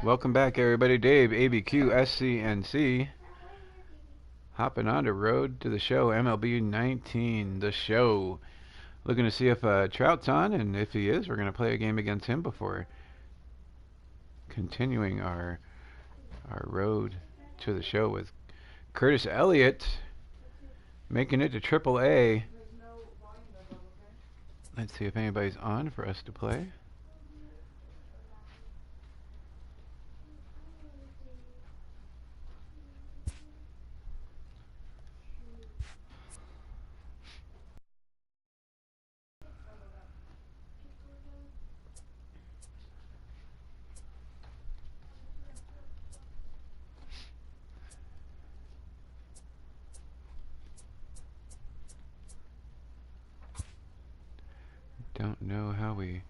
Welcome back, everybody. Dave, ABQ, SCNC. Hopping on the road to the show, MLB 19, the show. Looking to see if Trout's on, and if he is, we're going to play a game against him before continuing our road to the show with Curtis Elliott making it to Triple A. Let's see if anybody's on for us to play. Don't know how we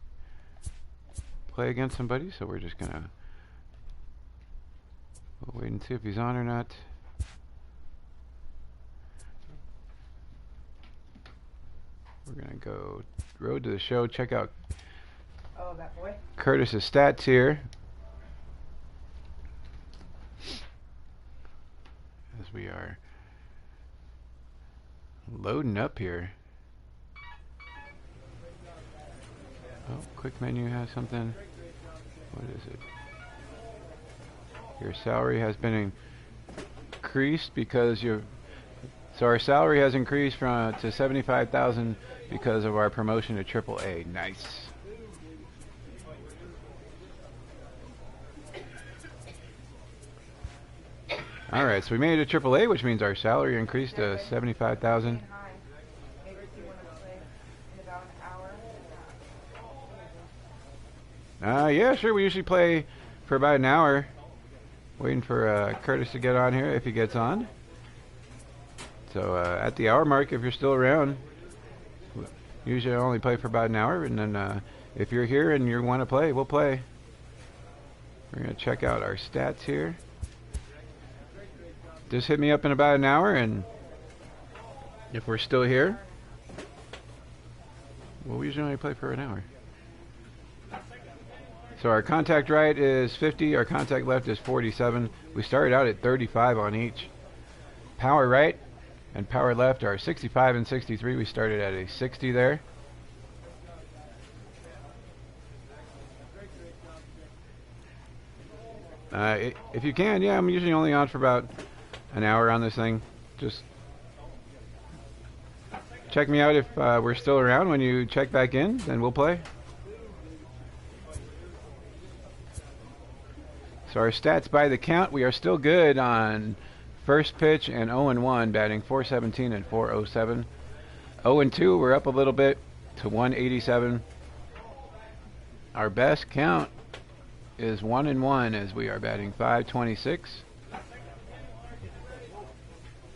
play against somebody, so we're just gonna wait and see if he's on or not. We're gonna go road to the show, check out that boy. Curtis's stats here as we are loading up here. Oh, quick menu has something. What is it? Your salary has been increased because so our salary has increased from to 75,000 because of our promotion to Triple A. Nice. All right, so we made it to Triple A, which means our salary increased to 75,000. Yeah, sure. We usually play for about an hour. Waiting for Curtis to get on here if he gets on. So at the hour mark, if you're still around, usually I only play for about an hour. And then if you're here and you want to play, we'll play. We're going to check out our stats here. Just hit me up in about an hour, and if we're still here, well, we usually only play for an hour. So our contact right is 50, our contact left is 47. We started out at 35 on each. Power right and power left are 65 and 63. We started at a 60 there. If you can, yeah, I'm usually only on for about an hour on this thing. Just check me out if we're still around. When you check back in, then we'll play. So our stats by the count, we are still good on first pitch and 0-1, batting .417 and .407. 0-2, we're up a little bit to 187. Our best count is 1-1 as we are batting .526.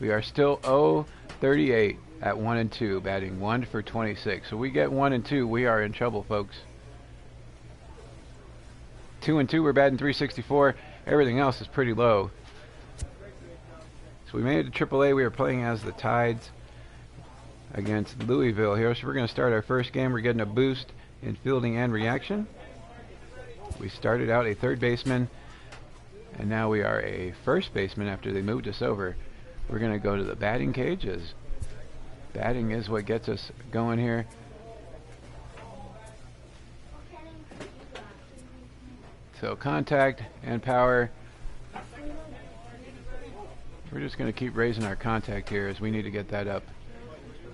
We are still 0-38 at 1-2, batting 1 for 26. So we get 1-2, we are in trouble, folks. 2-2, we're batting .364. Everything else is pretty low. So we made it to AAA. We are playing as the Tides against Louisville here. So we're going to start our first game. We're getting a boost in fielding and reaction. We started out a third baseman, and now we are a first baseman after they moved us over. We're going to go to the batting cage, as batting is what gets us going here. So contact and power. We're just going to keep raising our contact here as we need to get that up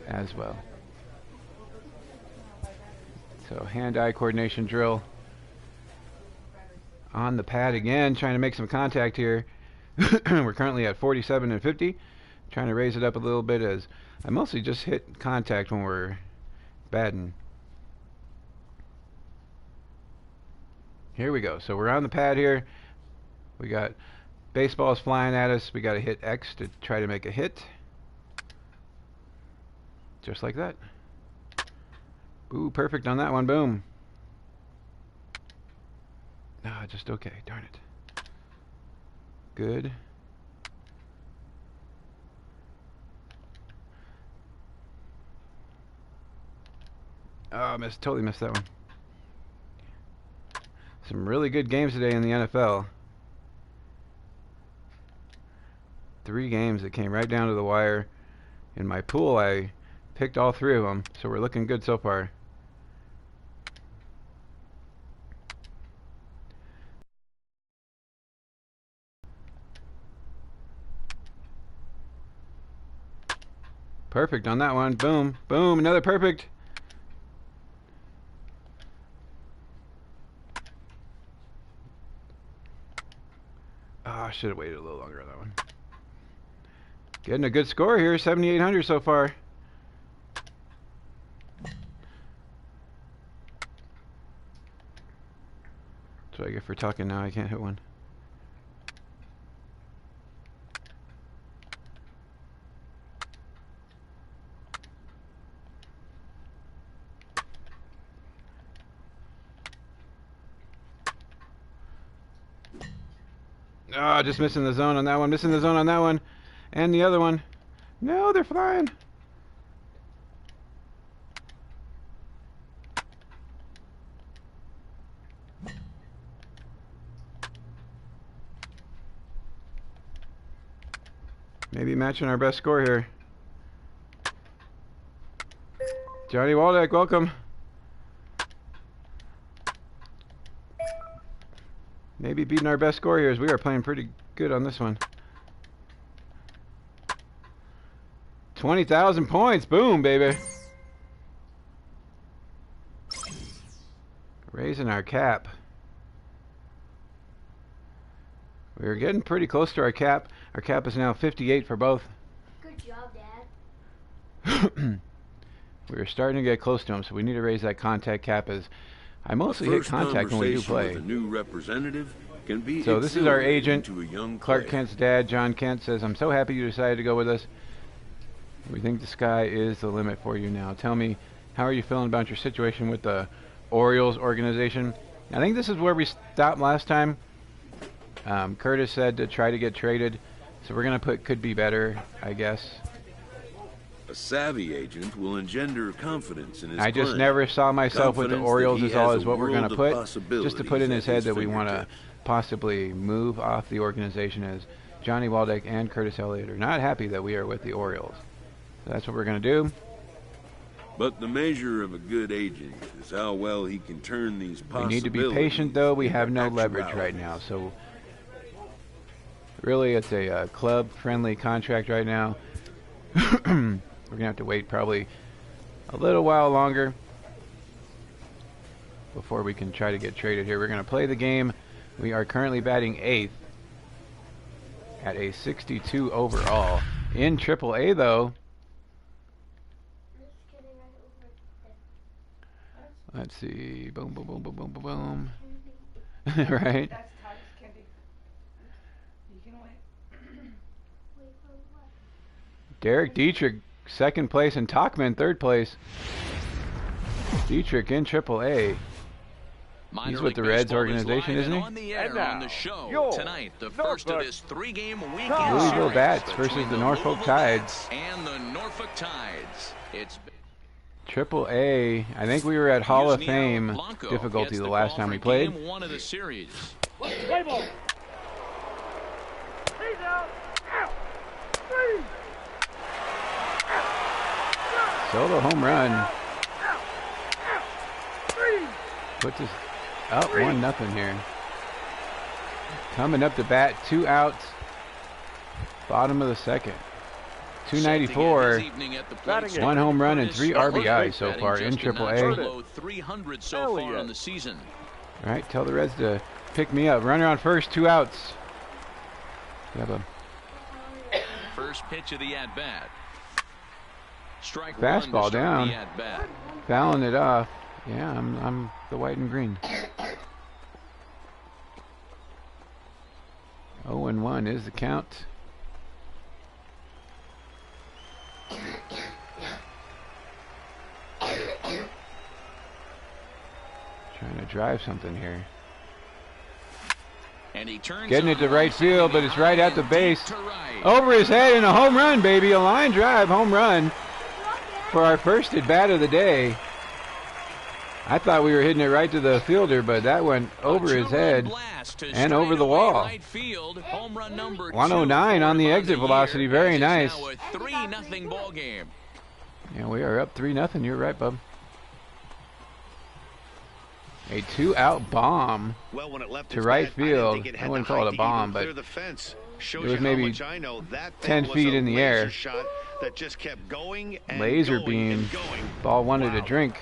as well. So hand-eye coordination drill on the pad again, trying to make some contact here. We're currently at 47 and 50. Trying to raise it up a little bit as I mostly just hit contact when we're batting. Here we go. So we're on the pad here. We got baseballs flying at us. We got to hit X to try to make a hit. Just like that. Ooh, perfect on that one. Boom. Ah, just okay. Darn it. Good. Oh, totally missed that one. Some really good games today in the NFL. 3 games that came right down to the wire. In my pool, I picked all 3 of them, so we're looking good so far. Perfect on that one. Boom, boom, another perfect. Oh, I should have waited a little longer on that one. Getting a good score here, 7,800 so far. That's what I get for talking now. I can't hit one. Oh, just missing the zone on that one. Missing the zone on that one. And the other one. No, they're flying. Maybe matching our best score here. Johnny Waldeck, welcome. Maybe beating our best score here, as we are playing pretty good on this one. 20,000 points. Boom, baby. Raising our cap. We're getting pretty close to our cap. Our cap is now 58 for both. Good job, Dad. We're starting to get close to them, so we need to raise that contact cap. As I mostly hit contact when we do play. With a new representative can be so this is our agent, to a young Clark player. Kent's dad, John Kent, says, "I'm so happy you decided to go with us. We think the sky is the limit for you now. Tell me, how are you feeling about your situation with the Orioles organization?" I think this is where we stopped last time. Curtis said to try to get traded, so we're going to put could be better, I guess. A savvy agent will engender confidence in his I just client. never saw myself with the Confidence Orioles that he is all has is a what we're going world to of put, possibilities just to put in at his head that we want to fingertips. possibly move off the organization, as Johnny Waldeck and Curtis Elliott are not happy that we are with the Orioles. So that's what we're going to do. But the measure of a good agent is how well he can turn these We possibilities. need to be patient, though. We into have no leverage right actuality. now, so really it's a club-friendly contract right now. We're going to have to wait probably a little while longer before we can try to get traded here. We're going to play the game. We are currently batting 8th at a 62 overall. In AAA, though, let's see. Boom, boom, boom, boom, boom, boom, boom. Right? That's Titus Candy. You can wait. Derek Dietrich, 2nd place, and Talkman, 3rd place. Dietrich in AAA. He's with the Reds organization, isn't he? On the air on the show tonight, the first of this 3-game weekend Louisville series Bats versus between the Norfolk Louisville Tides. Bats and the Norfolk Tides. It's AAA. I think we were at Hall of Yusniel Fame Blanco difficulty gets the the last call time for we played. Game 1 of the series. Solo home run. Puts us up 1-0 here. Coming up to bat, 2 outs. Bottom of the 2nd. 294. 1 home run and 3 RBI so far in AAA. 300 so far on the season. All right, tell the Reds to pick me up. Runner on first, 2 outs. First pitch of the at-bat. Strike Fastball one to start down. the at-bat. Fouling it off. Yeah, I'm the white and green. 0-1 is the count. Trying to drive something here. And he turns Getting it to on, right field, but it's right at the deep base. to right. Over his head and a home run, baby. A line drive home run for our first at bat of the day. I thought we were hitting it right to the fielder, but that went over his head and over the wall. Right field, home run number 109 on the exit velocity. Very nice. Now a 3-0 ball game. And we are up 3-0. You're right, bub. A 2-out bomb to right field. I wouldn't call it a bomb, but it was maybe 10 feet in the air. Laser beam. Ball wanted a drink.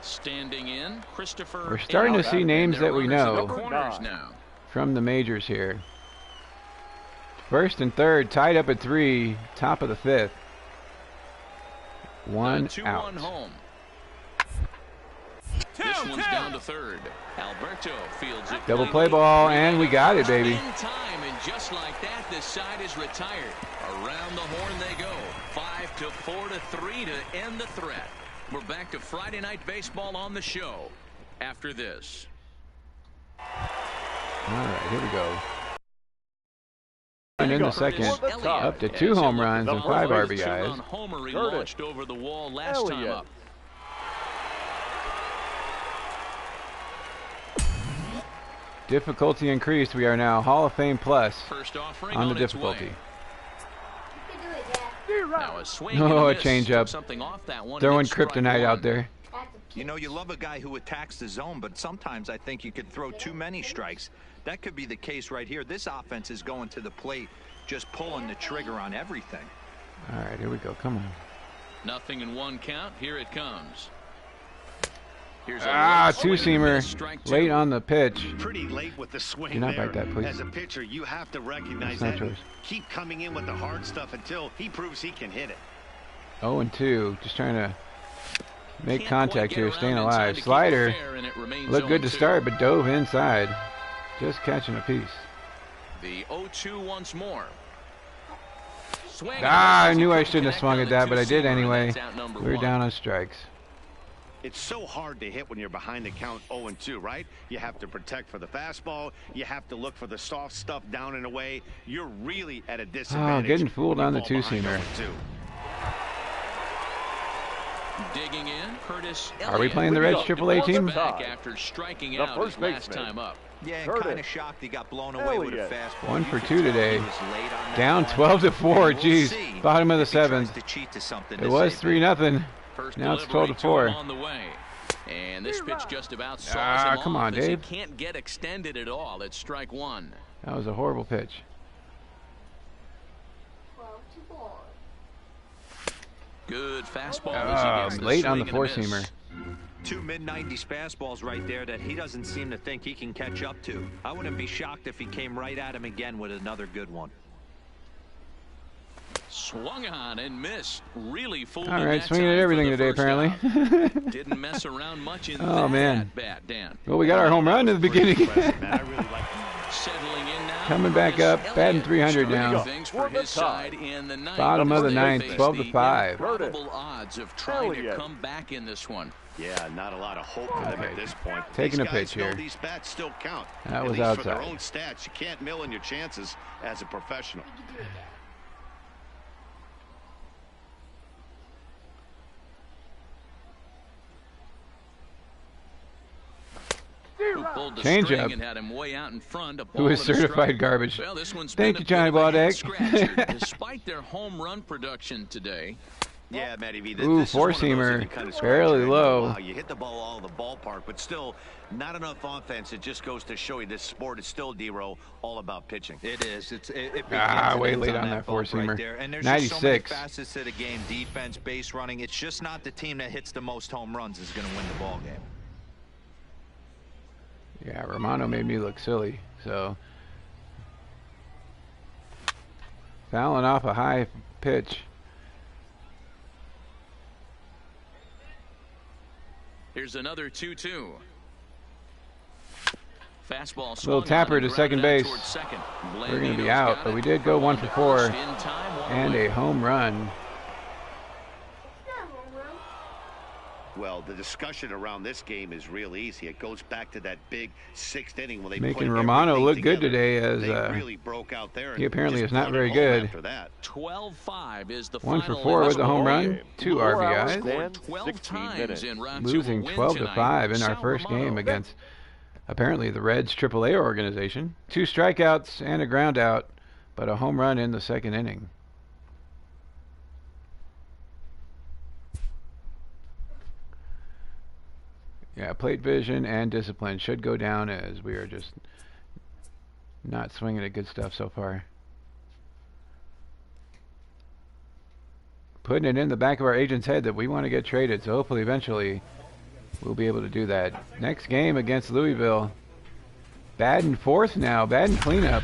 Standing in, Christopher. We're starting to see names that we know now. from the majors here. First and third tied up at 3, top of the 5th. 1 out. Home. This one's down to third. Alberto fields it. Double play ball, and we got it, baby. In time, and just like that, this side is retired. Around the horn they go. 5-4 to 3 to end the threat. We're back to Friday Night Baseball on the show after this. All right, here we go. And in the second, up to 2 home runs and 5 RBIs. Homer he launched over the wall last time up. Difficulty increased. We are now Hall of Fame plus on the difficulty. Now a swing Oh, a miss. changeup. Something off that one. Throwing Strike kryptonite one. out there. You know, you love a guy who attacks the zone, but sometimes I think you could throw too many strikes. That could be the case right here. This offense is going to the plate, just pulling the trigger on everything. All right, here we go. Come on. 0-1 count. Here it comes. Here's a two-seamer late on the pitch. Pretty late with the swing. Do not there. bite that, please. As a pitcher, you have to recognize That's that. not And yours. keep coming in with the hard stuff until he proves he can hit it. 0-2. Just trying to make Can't contact quite here, get staying around in time alive. to keep it Slider fair, and it remains looked good to 0-2. start, but dove inside. Just catching a piece. The 0-2 once more. Swing. I knew I shouldn't have swung at that, but I did anyway. That's out number We were one. down on strikes. It's so hard to hit when you're behind the count 0-2, right? You have to protect for the fastball. You have to look for the soft stuff down and away. You're really at a disadvantage. Getting fooled when on you the fall behind two-seamer. 0-2. Digging in, Curtis. Are we playing the Reds AAA team? Back after striking out his last time up. Yeah, and kind of shocked he got blown away with a fastball. 1 You for could 2 tell today. he was late on that Down one. 12-4. And we'll Jeez. see Bottom of the if he tries 7th. to cheat to something It to was save it. 3-0. First Now it's delivery 12-4. to him on the way. And this pitch just about saws him come off on, as Dave. he can't get extended at all. It's strike one. That was a horrible pitch. 12-4. Good fastball as he gets the Late on the swing and a miss. four-seamer. 2 mid-90s fastballs right there that he doesn't seem to think he can catch up to. I wouldn't be shocked if he came right at him again with another good one. Swung on and missed. Really fooled All him right, that swinging at time everything for the today, first apparently. out. Didn't mess around much in Oh, that man. at-bat, Dan. Well, we got our home run in the beginning. Impressive, man. I really like Settling in now. Coming back Curtis up, batting Elliott. 300 now. Starting things for his side in the ninth. Bottom of the They ninth, face 12-5. the improbable odds of trying to come back in this one. Yeah, not a lot of hope for them Okay. at this point. Taking These a guys pitch know here. These bats still count. That At was least for their outside. own stats. You can't mill in your chances as a professional. Who pulled the Change string up. and had him way out in front. A Who ball is and a certified strike. garbage. Well, this one's Thank been you, a Johnny bit of a head Blodek. scratcher. Despite their home run production today. Yeah, Matty V. Ooh, This is one of those that four-seamer, you kind of fairly scratch your head and go, low. Wow, you hit the ball all the ballpark, but still not enough offense. It just goes to show you this sport is still, D-Row, all about pitching. It is. It begins way and late ends on that bump four-seamer. right there. And there's just so many 96. facets to the game. Defense, base running. It's just not the team that hits the most home runs is going to win the ball game. Yeah, Romano made me look silly. So fouling off a high pitch. Here's another 2-2. Fastball Little swung tapper on to and second grounded out base. towards second. We're going to be Blandino's out, got but it. we did go 1 for 4 First in time, one and away. a home run. Well, the discussion around this game is real easy. It goes back to that big 6th inning when they making put Romano look good together. today, as They really broke out there. he apparently just is not put it very home good. after that. 12-5 is the 1 for final 4 in with this a home ball run, game. 2 Scored RBIs, 12 times en route to a losing win 12 to tonight. 5 in our Sal first Romano. game against apparently the Reds AAA organization. 2 strikeouts and a ground out, but a home run in the 2nd inning. Yeah, plate vision and discipline should go down, as we are just not swinging at good stuff so far. Putting it in the back of our agent's head that we want to get traded, so hopefully eventually we'll be able to do that. Next game against Louisville. Batting 4th now, batting cleanup.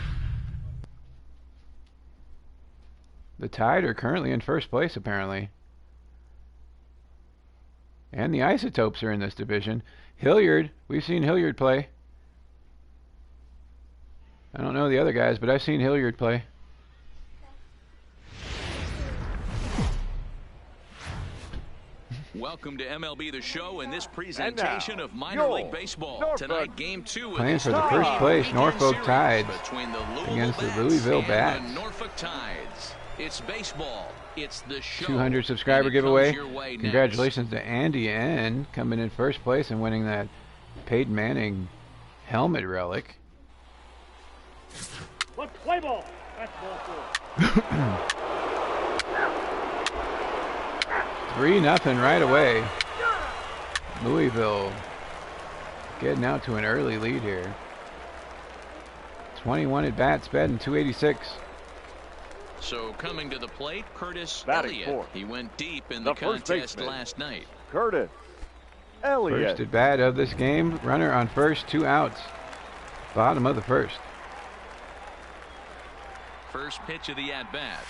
The Tide are currently in 1st place apparently. And the Isotopes are in this division. Hilliard, we've seen Hilliard play. I don't know the other guys, but I've seen Hilliard play. Welcome to MLB The Show and this presentation of minor league baseball. Tonight, game 2 Playing for the first place Norfolk Tides against the Louisville Bats. Norfolk Tides. It's baseball. It's the show. 200 subscriber giveaway. Next. Congratulations to Andy N coming in 1st place and winning that Peyton Manning helmet relic. Let's play ball. That's ball 3-0 right away. Louisville getting out to an early lead here. 21 at bats, batting 286. So coming to the plate, Curtis Batting Elliott. 4th. He went deep in The the first contest baseman. last night. Curtis Elliott. First at bat of this game. Runner on first, 2 outs. Bottom of the 1st. First pitch of the at-bat.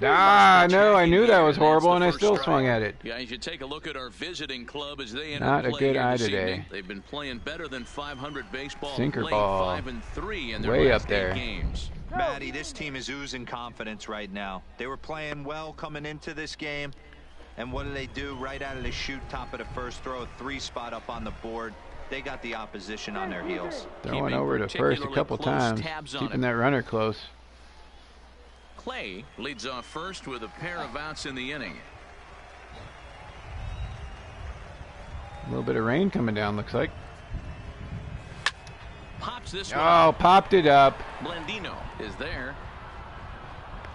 No, I knew that was horrible, and I still swung at it. Yeah, you should take a look at our visiting club as they enter Not a play good here eye this today. evening. They've been playing better than 500 baseball. Sinker late, ball. 5-3 in their Way last up there. 8 games. Matty, this team is oozing confidence right now. They were playing well coming into this game. And what do? Right out of the chute, top of the 1st, throw a 3 spot up on the board. They got the opposition on their heels. Throwing Keeping over to 1st a couple particularly close times, tabs on keeping him. that runner close. Clay leads off first with a pair of outs in the inning. A little bit of rain coming down, looks like. Pops this one. Oh, popped it up. Blandino is there.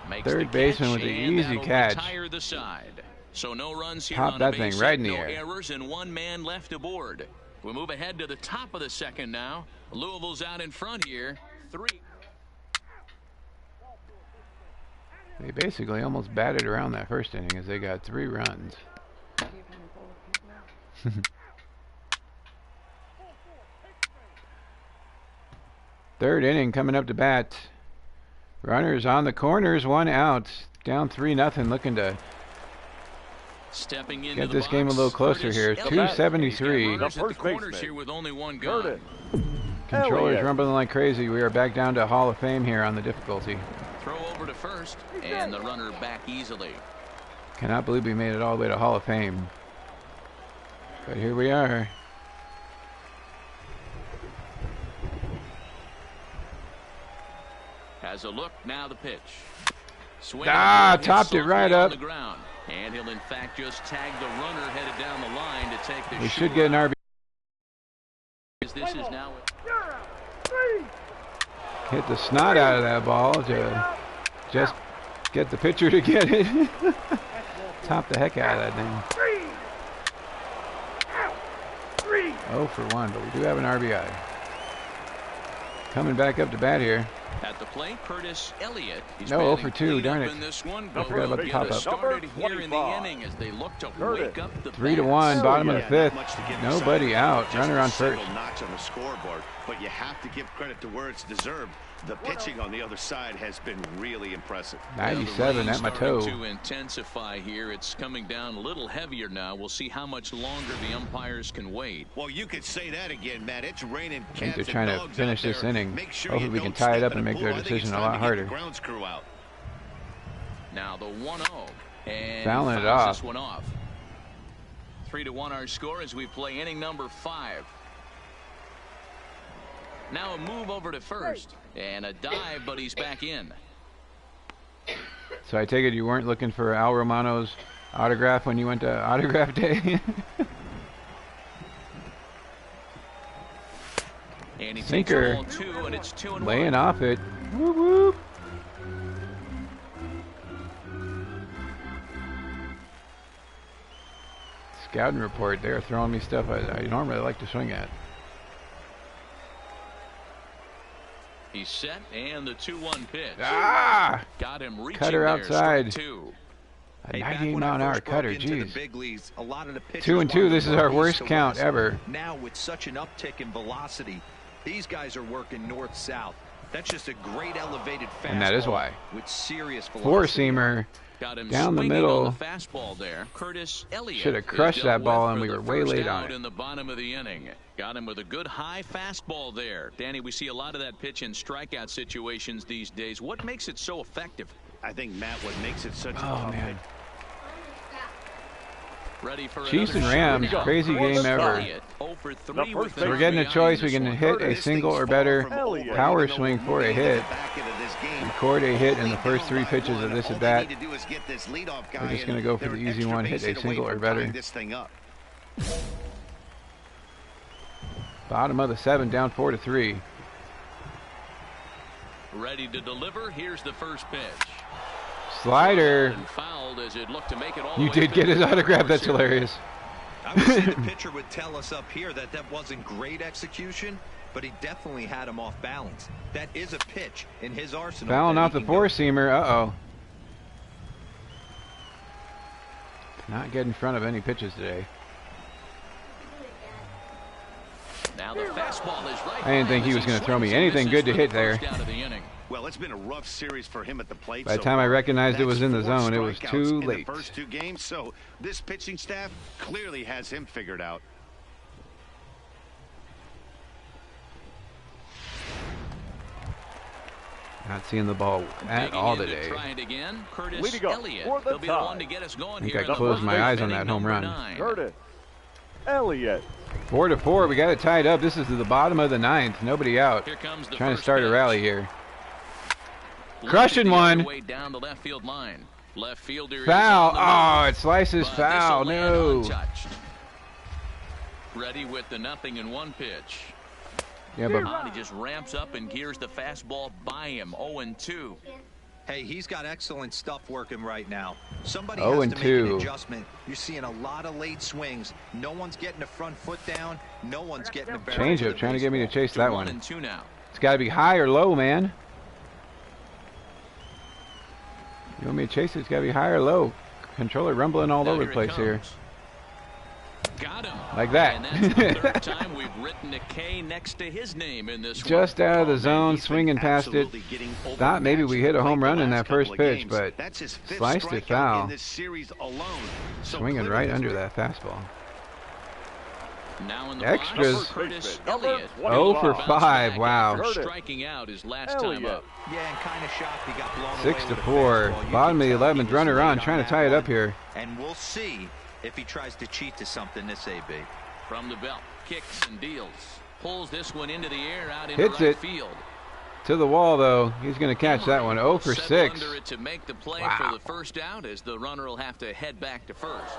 Makes Third the baseman catch, with the and easy that'll catch. retire the side. So no runs here Popped on that a thing base right hit, in the no air. errors, and 1 man left aboard. We move ahead to the top of the 2nd now. Louisville's out in front here. 3. They basically almost batted around that 1st inning as they got 3 runs. 3rd inning coming up to bat. Runners on the corners, 1 out. Down 3-0, looking to Stepping into get the this game a box, little closer Curtis here. Elliott. 273. He's got runners The at first the corners baseman. here with only 1 gun. Curtis Controllers Elliott. rumbling like crazy. We are back down to Hall of Fame here on the difficulty. Throw over to first, and the runner back easily. Cannot believe we made it all the way to Hall of Fame. But here we are. Has a look, now the pitch. Swing Topped it right up. on the ground. And he'll in fact just tag the runner headed down the line to take the We short should get an out. RB. This is now Hit the snot out of that ball to just get the pitcher to get it. Top the heck out of that thing. 0 for 1, but we do have an RBI. Coming back up to bat here. at the plate. Curtis Elliott. He's No, 0 batting for 2, clean darn up it. in this one. I forgot about the Get us pop-up. started here in the 25. inning as they look to Curtis. wake up the 3-1, bats. bottom of the Yeah, 5th. not much to get Nobody excited out. about, just Runner a on single first. notch on the scoreboard, but you have to give credit to where it's deserved. The pitching on the other side has been really impressive. 97 at my toe. Starting to intensify here. It's coming down a little heavier now. We'll see how much longer the umpires can wait. Well, you could say that again, Matt. It's raining I think cats they're trying and to dogs finish out this there. inning. Make sure Hopefully you we can don't tie it step up in and the make their pool. I think decision it's a time lot to get harder. the grounds crew out. Now the 1-0. And Fouling it fouls off. this one off. 3-1 our score as we play inning number 5. Now a move over to first. And a dive, but he's back in. So I take it you weren't looking for Al Romano's autograph when you went to autograph day? And he Sinker. takes ball 2, and it's 2-1. Laying off it. Whoop, whoop. Scouting report. They're throwing me stuff I normally like to swing at. He's set, and the 2-1 pitch. Ah! Got him reaching Cutter there, outside. strike 2. A 98-mile-an-hour cutter, jeez. 2-2. This is our worst count ever. Now with such an uptick in velocity, these guys are working north-south. That's just a great elevated fastball. And that is why. With serious velocity. Four-seamer down the middle. The fastball there. Curtis Elliott should have crushed that ball, and we were way late on it. In the bottom of the inning. Got him with a good high fastball there. Danny, we see a lot of that pitch in strikeout situations these days. What makes it so effective? I think, Matt, what makes it such a tough man. Ready for Chiefs and Rams, crazy game ever. So we're getting a choice. We can hit a single or better power swing for a hit. Record a hit in the first 3 pitches of this at bat. We're just going to go for the easy one, hit a single or better. Bottom of the 7, down 4-3. Ready to deliver. Here's the first pitch. Slider. Fouled as it looked to make it all You did get his autograph. That's hilarious. I would say the pitcher would tell us up here that wasn't great execution, but he definitely had him off balance. That is a pitch in his arsenal. Fouling off the 4-seamer. Uh-oh. Not get in front of any pitches today. Now the fastball is right. I didn't think he was going to throw me anything good to hit there. Well, it's been a rough series for him at the plate. By the time I recognized it was in the zone, it was too late. The first 2 games, so this pitching staff clearly has him figured out. Not seeing the ball at all today. Way to go. For the tie. I think I closed my eyes on that home run. Curtis Elliott. 4-4. We got it tied up. This is the bottom of the 9th. Nobody out. Trying to start a rally here. Crushing one. Down the left field line. Left fielder foul. Oh, it slices foul. No. Ready with the 0-1 pitch. Yeah, but he just ramps up and gears the fastball by him. 0-2. Hey, he's got excellent stuff working right now. Somebody 0-2. has to make an adjustment. You're seeing a lot of late swings. No one's getting the front foot down. No one's getting the barrel. Change it. Trying to get me to chase that one. 1-2 now. It's got to be high or low, man. You want me to chase it? It's got to be high or low. Controller rumbling all over the place here. Got him. Like that. And that's the 3rd time we've written a K next to his name in this Just out of the zone, swinging past it. Thought maybe we hit a home run in that first pitch, but sliced it foul. Swinging right under that fastball. Now in the Extras. Curtis Elliott. 0 for 5. Wow. Striking out his last time up. Yeah, and kind of shocked he got blown 6-4. Bottom of the 11th. Runner on. Trying to tie it up here. And we'll see if he tries to cheat to something this AB. From the belt, kicks and deals. Pulls this one into the air out into Hits right it. field. To the wall, though. He's going to catch that one. 0 for 6. Under it to make the play for the first out as the runner will have to head back to first.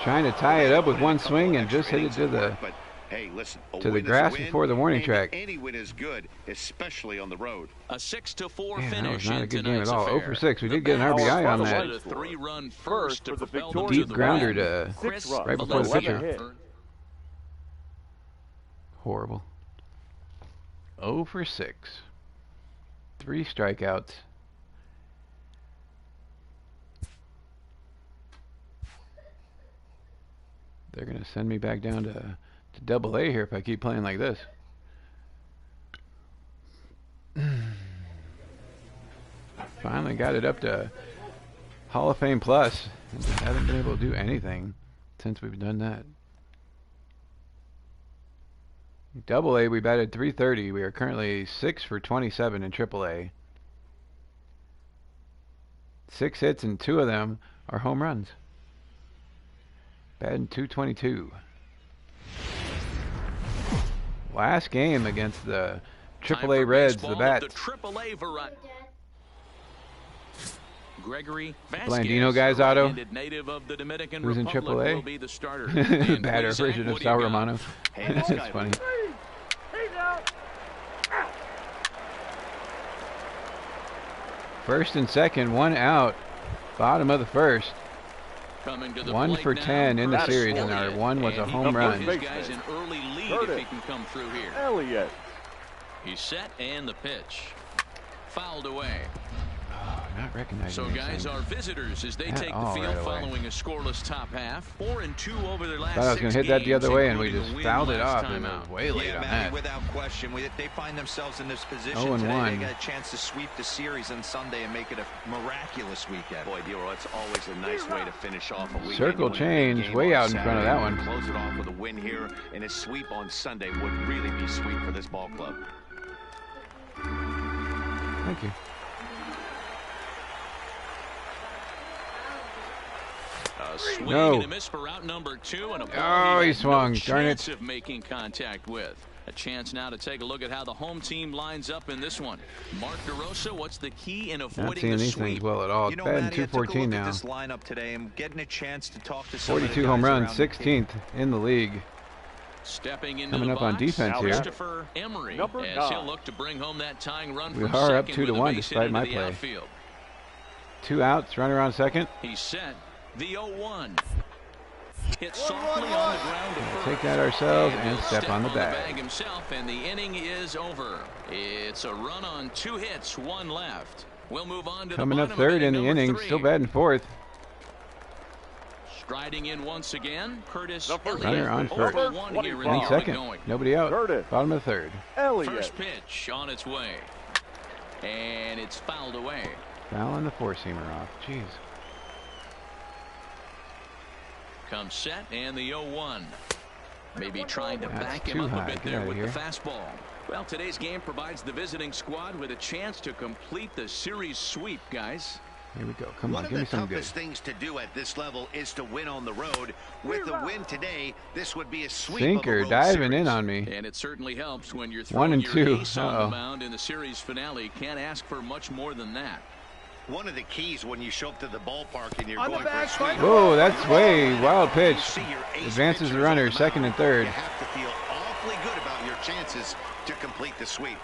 Trying to tie it up with one swing and just hit it to the grass before the warning track. Any win is good, especially on the road. A 6-4 Man, finish. that was not a in good game at all. affair. 0 for 6. We did get an RBI on that. A 3-run first to for the propel them victorious to the grounder win. to Chris right before the pitcher. hit. Horrible. 0 for 6. 3 strikeouts. They're going to send me back down to Double-A here if I keep playing like this. Finally got it up to Hall of Fame Plus. And just haven't been able to do anything since we've done that. Double-A, we batted .330. We are currently 6 for 27 in Triple-A. 6 hits and 2 of them are home runs. Batting 222. Last game against the AAA Reds, the Bats. Gregory Blandino guy's auto. Native of the Dominican Who's in Republic AAA? will be the starter. Batter version of Sal Romano. That's funny. First and second, one out. Bottom of the first. 1 for 10 in the series, and our one was a home run. His guys an early lead if he can come through here. Elliott. He's set and the pitch. Fouled away. Not recognizing. So guys are visitors as they take the field following a scoreless top half. 4-2 over their last 6 games. Thought I was going to hit that the other way, and we just fouled it off, and it was way late on that. Without question, they find themselves in this position 0-1. today. They got a chance to sweep the series on Sunday and make it a miraculous weekend. Boy, Dero, it's always a nice way to finish off a weekend. Circle change way out in front of that one. Close it off with a win here, and a sweep on Sunday would really be sweet for this ball club. Thank you. A swing and a miss for out number 2, and a ball he swung. Darn it. Of making contact with. A chance now to take a look at how the home team lines up in this one. Mark DeRosa, what's the key in avoiding Not seeing these things well at all. It's bad in 214 now. This lineup today and getting a chance to talk to 42 home runs, 16th in the league. Stepping into Coming the up box, on defense here. Christopher Emery, as he'll look to bring home that tying run. We are up 2-1 despite my play. Outfield. 2 outs, runner on second. He's set. The 0-1. Hit softly on the ground. Take that ourselves and step on the bag. Himself, and the inning is over. It's a run on 2 hits, 1 left. We'll move on to coming up third in the inning, still batting fourth. Striding in once again, Curtis Runner on first. And second. Nobody out. Bottom of the third. First pitch on its way. And it's fouled away. Fouling the four-seamer off. Jeez. Comes set and the 0-1. Maybe trying to back him up a bit there with the fastball. Well, today's game provides the visiting squad with a chance to complete the series sweep, guys. Here we go. Come on, give me some good. One of the toughest things to do at this level is to win on the road. With the win today, this would be a sweep. Sinker diving in on me. And it certainly helps when you're throwing 1 and 2. your ace on the mound in the series finale. Can't ask for much more than that. One of the keys when you show up to the ballpark and you're going for a sweep. Whoa, that's way wild pitch. Advances the runner, second and third. You have to feel awfully good about your chances to complete the sweep.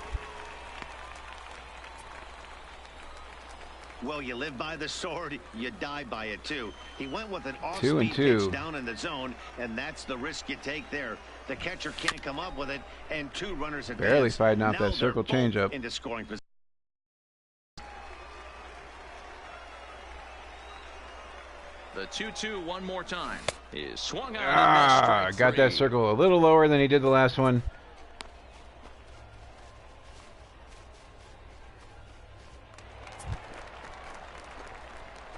Well, you live by the sword, you die by it too. He went with an off-speed pitch down in the zone, and that's the risk you take there. The catcher can't come up with it, and 2 runners advance. Barely fighting off that circle changeup. Into scoring position. The 2-2 one more time is swung out. Got that circle a little lower than he did the last one.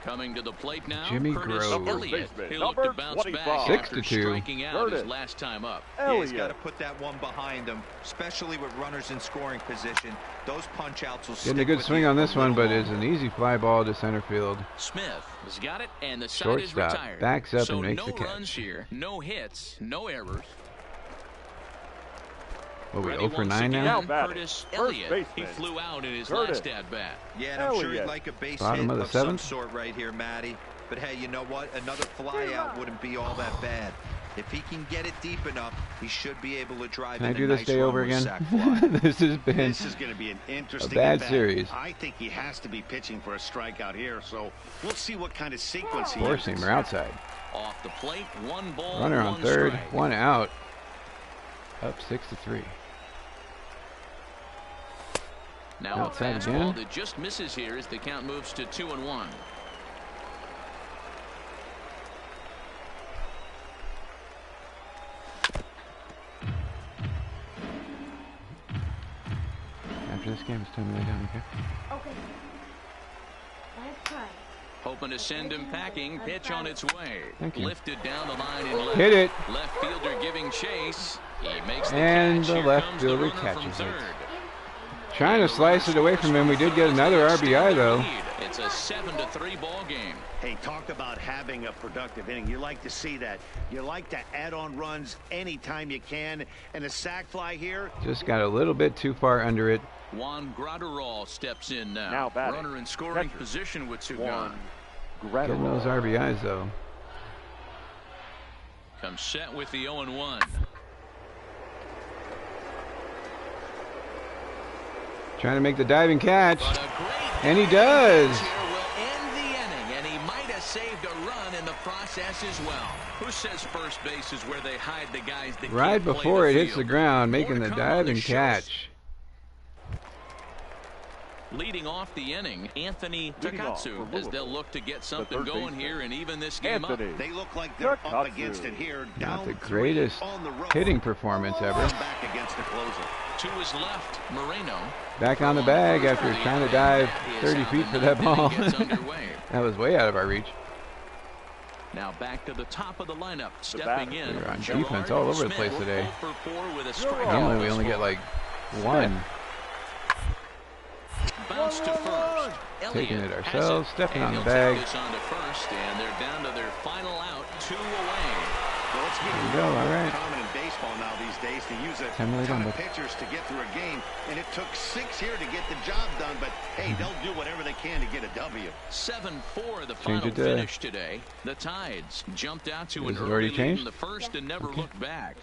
Coming to the plate now, Jimmy Curtis Grove. Elliott. He'll look to bounce back 6-2. striking out his last time up. Yeah, he's got to put that one behind him, especially with runners in scoring position. Those punch-outs will Getting a good swing on this one, but it's an easy fly ball to center field. Smith has got it, and the side is retired. Backs up so and makes no the catch. runs here, no hits, no errors. What, we 0 for 9 now? Curtis Elliott. He flew out in his last at-bat. Yeah, and I'm sure he'd like a base hit of some sort right here, Matty. But hey, you know what? Another flyout wouldn't be all that bad. If he can get it deep enough, he should be able to drive. Can I do this day over again? This has been This is going to be an interesting a bad series. I think he has to be pitching for a strikeout here, so we'll see what kind of sequence he Four-seamer outside. Off the plate, 1 ball, Runner on 1 third, strike. 1 out. Up 6-3. Now outside a fastball again. that just misses here as the count moves to 2-1. After this game, it's time to lay down, okay? Okay. Let's try. Hoping to send him packing. Pitch on its way. Thank you. Lifted down the line in left. Hit it. Left fielder giving chase. He makes the And catch. the Here left comes fielder the runner from catches it. third. Trying to slice it away from him. We did get another RBI, though. It's a 7-3 ball game. Hey, talk about having a productive inning. You like to see that. You like to add on runs anytime you can. And a sac fly here. Just got a little bit too far under it. Juan Graterol steps in now. Now batting. Runner in scoring Catcher. position with two gone. Getting those RBIs, though. Comes set with the 0-1. Trying to make the diving catch. But a great And he does. here will end the inning, and he might have saved a run in the process as well. Who says first base is where they hide the guys that Right can't play before the it hits the field? ground, More making to the come dive on the and show. catch. Leading off the inning, Anthony Leading off Takatsu, for as they'll look to get something third going baseman, here and even this game up. Anthony. They look like they're up Takatsu. against it here. Not Down the 3 greatest on the road. hitting performance ever. Back against the closer. To his left, Moreno. Back on the bag after trying to dive 30 feet for that ball. That was way out of our reach. Now back to the top of the lineup, stepping in. We're on Gerard defense all over the place Smith, today. 0 for 4 with a strikeout Normally we thus only get far. like one. Bounce to first. Taking Elliott it has ourselves, stepping and on the he'll bag. take this on to first, and they're down to their final out, 2 away. Well, it's getting There we go, all right. common in baseball now these days to use a 10 really ton done, of but- pitchers to get through a game, and it took 6 here to get the job done. But hey, they'll do whatever they can to get a W. 7-4 the Change final it to- finish today. The Tides jumped out to an Is it early already lead changed? in the first and never looked back.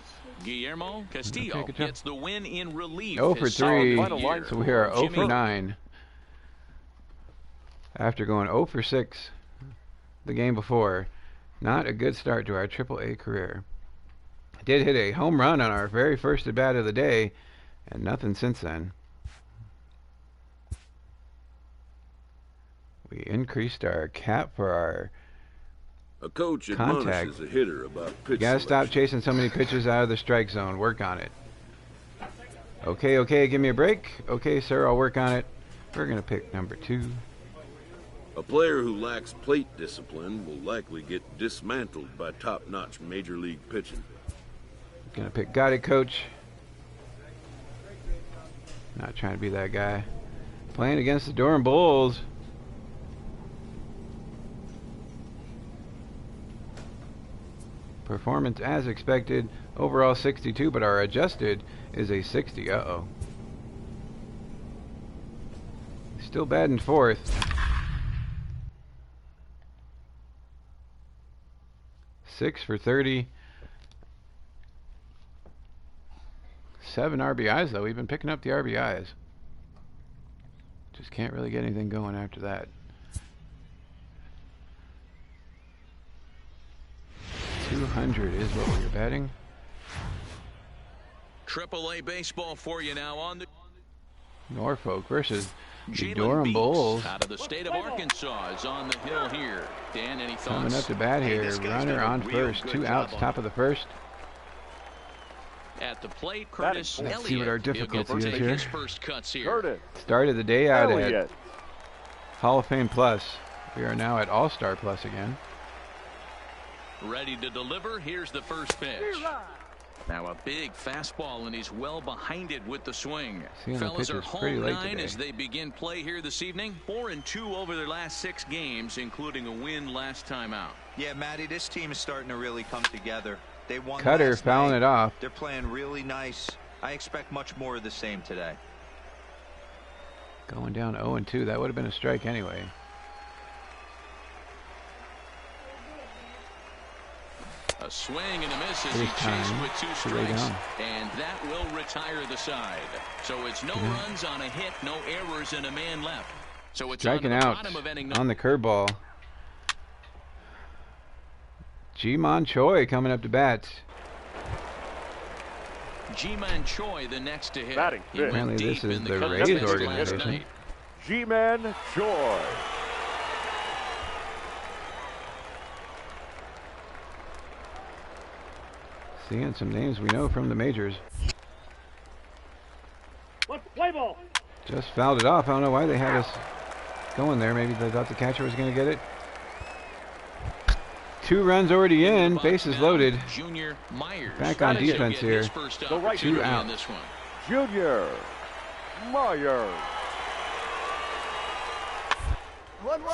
Guillermo Castillo Okay, good job. gets the win in relief. 0 for his solid 3, Final year. line so we are 0 for Jimmy 9. After going 0 for 6 the game before. Not a good start to our AAA career. Did hit a home run on our very first at bat of the day, and nothing since then. We increased our cap for our... A coach Contact. admonishes a hitter about pitch You gotta stop selection. chasing so many pitches out of the strike zone. Work on it. Okay, okay, give me a break. Okay, sir, I'll work on it. We're gonna pick number 2. A player who lacks plate discipline will likely get dismantled by top-notch major league pitching. Gonna pick got it, coach. Not trying to be that guy. Playing against the Durham Bulls. Performance as expected. Overall 62, but our adjusted is a 60. Uh-oh. Still batting 4th. Six for 30. 7 RBIs, though. We've been picking up the RBIs. Just can't really get anything going after that. 200 is what we're batting. AAA baseball for you now on the Norfolk versus the Jalen Durham Beeks Bulls. out of the state of Arkansas is on the hill here. Dan, any Coming thoughts? up to bat Hey, here. this guy's Runner done a on real first. good 2 job outs, on top of the first. At the plate, Curtis Let's Elliott. see what our He'll difficulty get to is take here. his first cuts here. Curtis Started the day out at Elliott. Hall of Fame Plus. We are now at All-Star Plus again. Ready to deliver. Here's the first pitch. Now a big fastball, and he's well behind it with the swing. Seeing the Fellas are pitches pretty home late 9 today. as they begin play here this evening. 4-2 over their last 6 games, including a win last time out. Yeah, Matty, this team is starting to really come together. They won Cutter last fouling night. it off. They're playing really nice. I expect much more of the same today. Going down 0-2. That would have been a strike anyway. A swing and a miss as First he chased time with 2 to lay strikes. down. And that will retire the side. So it's no runs on a hit, no errors, and a man left. So it's on to Striking the out bottom of inning on the curveball. Ji-Man Choi coming up to bat. Ji-Man Choi the next to hit. Batting He fifth. went Apparently this deep is in the Cubs Rays bench last organization. night. G-Man Choi. Seeing some names we know from the majors. Just fouled it off. I don't know why they had us going there. Maybe they thought the catcher was going to get it. 2 runs already in. Bases loaded. Junior Myers. Back on He'll defense get here. his first The right opportunity fielder. in this one. Junior Myers.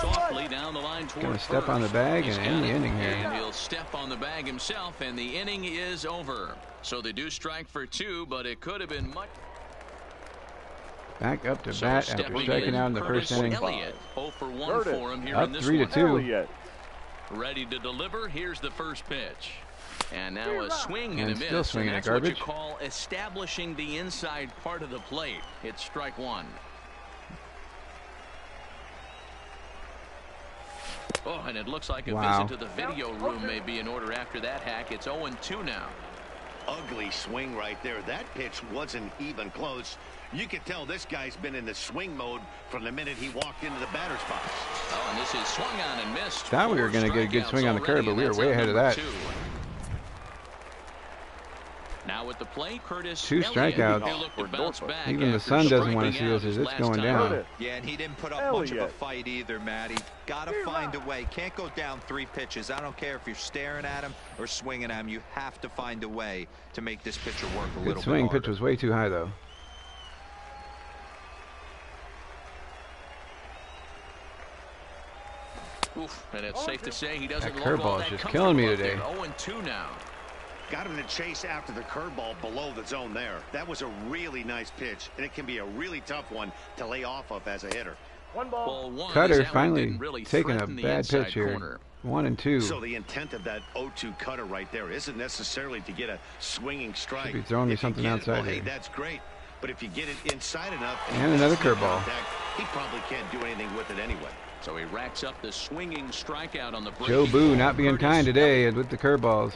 Softly down the line toward Gonna step first. on the bag He's and got end the it, inning here. And he'll step on the bag himself, and the inning is over. So they do strike for 2, but it could have been much. Back up to So bat after stepping striking in, out in the Curtis first inning. Elliott, 0 for 1 Curtis. for him here Up in this 3-2. one. Elliott. Ready to deliver. Here's the first pitch. And now a swing and a And miss. still swinging and at that's what you garbage. call establishing the inside part of the plate. It's strike 1. Oh, and it looks like a Wow. visit to the video room may be in order after that hack. It's 0-2 now. Ugly swing right there. That pitch wasn't even close. You could tell this guy's been in the swing mode from the minute he walked into the batter's box. Oh, and this is swung on and missed. Thought we were 4 going to get a good strikeouts swing on the curve, already, but and we were that's way out ahead of number that. 2. Now with the play, Curtis 2 Elliott. strikeouts. He'll look to bounce back Even the after sun doesn't want to striking see out us his as it's last going time down. Curtis. Yeah, and he didn't put up much of a Elliott. fight either, Matty. Got to find a way. Can't go down 3 pitches. I don't care if you're staring at him or swinging at him. You have to find a way to make this pitcher work a Good little swing. bit Pitch harder. was way too high, though. Oof, and it's safe to say he doesn't That look all curveball is that just killing me comfortable today. up there. 0-2 now. Got him to chase after the curveball below the zone there. That was a really nice pitch, and it can be a really tough one to lay off of as a hitter. Ball 1 as Cutter that one finally didn't really taking a threaten the bad inside pitch here. corner. 1-2. So the intent of that 0-2 cutter right there isn't necessarily to get a swinging strike. Should be throwing me If you something get it, outside well, hey, here. that's great. But if you get it inside enough And another sneak curveball. contact, he probably can't do anything with it anyway. So he racks up the swinging strikeout on the Joe breaking Boo ball. not being Curtis kind today Elliott with the curveballs.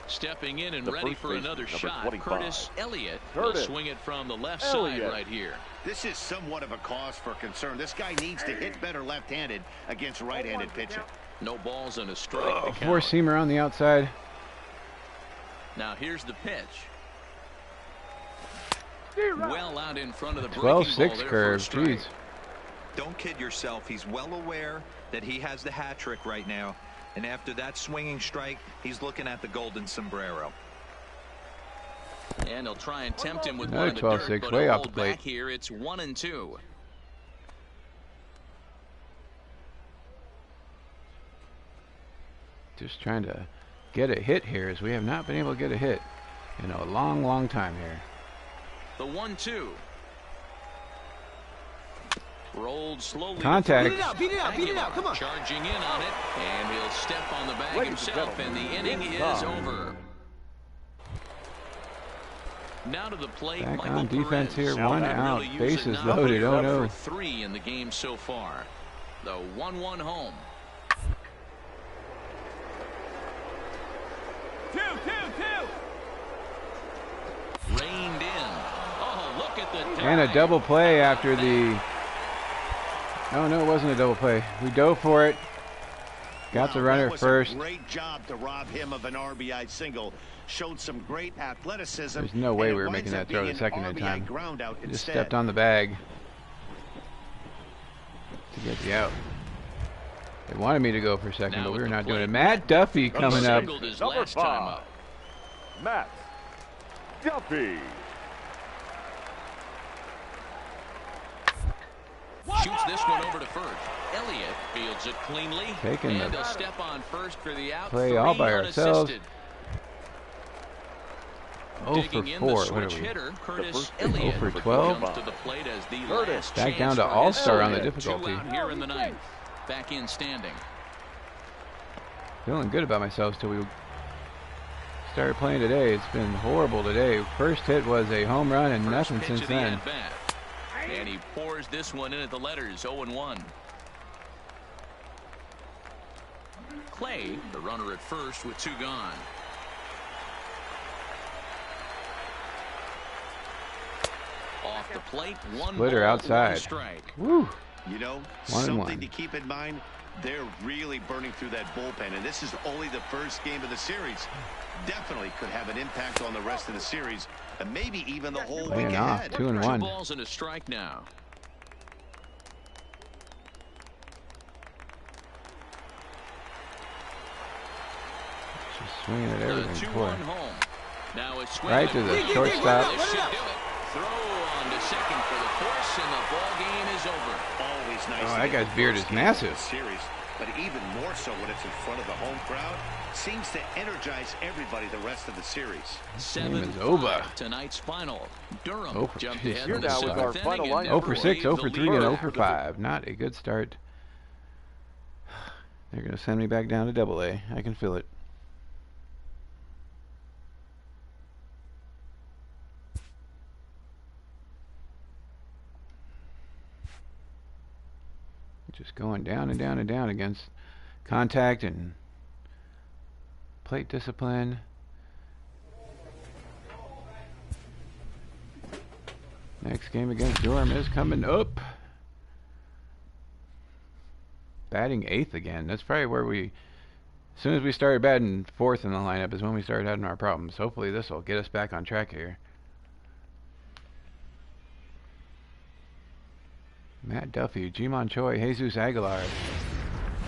stepping in and The ready first for baseman, another number shot. 25. Curtis Elliott will Curtis swing it from the left Elliott. side right here. This is somewhat of a cause for concern. This guy needs to hit better left-handed against right-handed pitching. No balls and a strike. Oh, to count. four-seamer on the outside. Now here's the pitch. Well out in front of the breaking 12-6 ball there for a curve. strike. Jeez. Don't kid yourself. He's well aware that he has the hat trick right now. And after that swinging strike, he's looking at the golden sombrero. And they'll try and tempt him with Another one in the dirt, 12-6, but way he'll off the hold plate. back here. It's 1-2. Just trying to get a hit here, as we have not been able to get a hit in a long, long time here. The 1-2. Rolled slowly. Contact. Beat it out, come on. Charging in on it, and he'll step on the bag Ladies and himself, and gentlemen, the inning is inside. over. Now to the plate, Back Michael on defense Perez. here, 1 Not out, really use bases it now, loaded, but oh he's no. for 3 in the game so far. The 1-1 home. 2-2-2. Reined in. Oh, look at the And a dive. double play after the... Oh, no, it wasn't a double play. We dove for it. Got the runner that was first. A great job to rob him of an RBI single. Showed some great athleticism. There's no way and it we were winds making up that throw being the second an time. RBI ground out Just instead. stepped on the bag to get the out. They wanted me to go for a second, Now but we with were the not doing plate, it. Matt Duffy coming up. Singled his Number last time 5. up. Matt Duffy. Shoots this one over to first. Elliott fields it cleanly. Taking and the he'll step on first for the out. play all 3 by ourselves. unassisted. 0 for Digging in 4. the What switch are we? hitter, Curtis first Elliott 0 for 12. comes to the plate as the Curtis. last Back chance down to for all-star his on the side. difficulty. 2 out here in the ninth. Back in standing. Feeling good about myself till we started playing today. It's been horrible today. First hit was a home run and First nothing pitch since of the then. at-bat. And he pours this one in at the letters, 0-1. Clay, the runner at first with 2 gone. Off the plate, 1 Splitter ball, outside. 1 strike. Woo! You know, 1-1. something to keep in mind, they're really burning through that bullpen, and this is only the first game of the series. Definitely could have an impact on the rest of the series, and maybe even the whole week Laying off, ahead. 2-1. 2 balls and a strike now. Just swinging at The everything. 2-1 Boy. home. Now a swing Right to and the a shortstop. This should do it. Throw on to second for the force, and the ball game is over. Always it's nice. Oh, to that get guy's the beard first is game of massive. the series, but even more so when it's in front of the home crowd. Seems to energize everybody the rest of the series. 7-5 tonight's final. Durham jumped ahead Here in the now with our seventh final inning and lineup. 0 never for 6, gave 0 the for 3, lead and 0 back. for 5. Not a good start. They're going to send me back down to Double-A. I can feel it. Just going down and down and down against contact and plate discipline. Next game against Durham is coming up. Batting 8th again. That's probably where we, as soon as we started batting 4th in the lineup is when we started having our problems. Hopefully this will get us back on track here. Matt Duffy, Jimon Choi, Jesus Aguilar,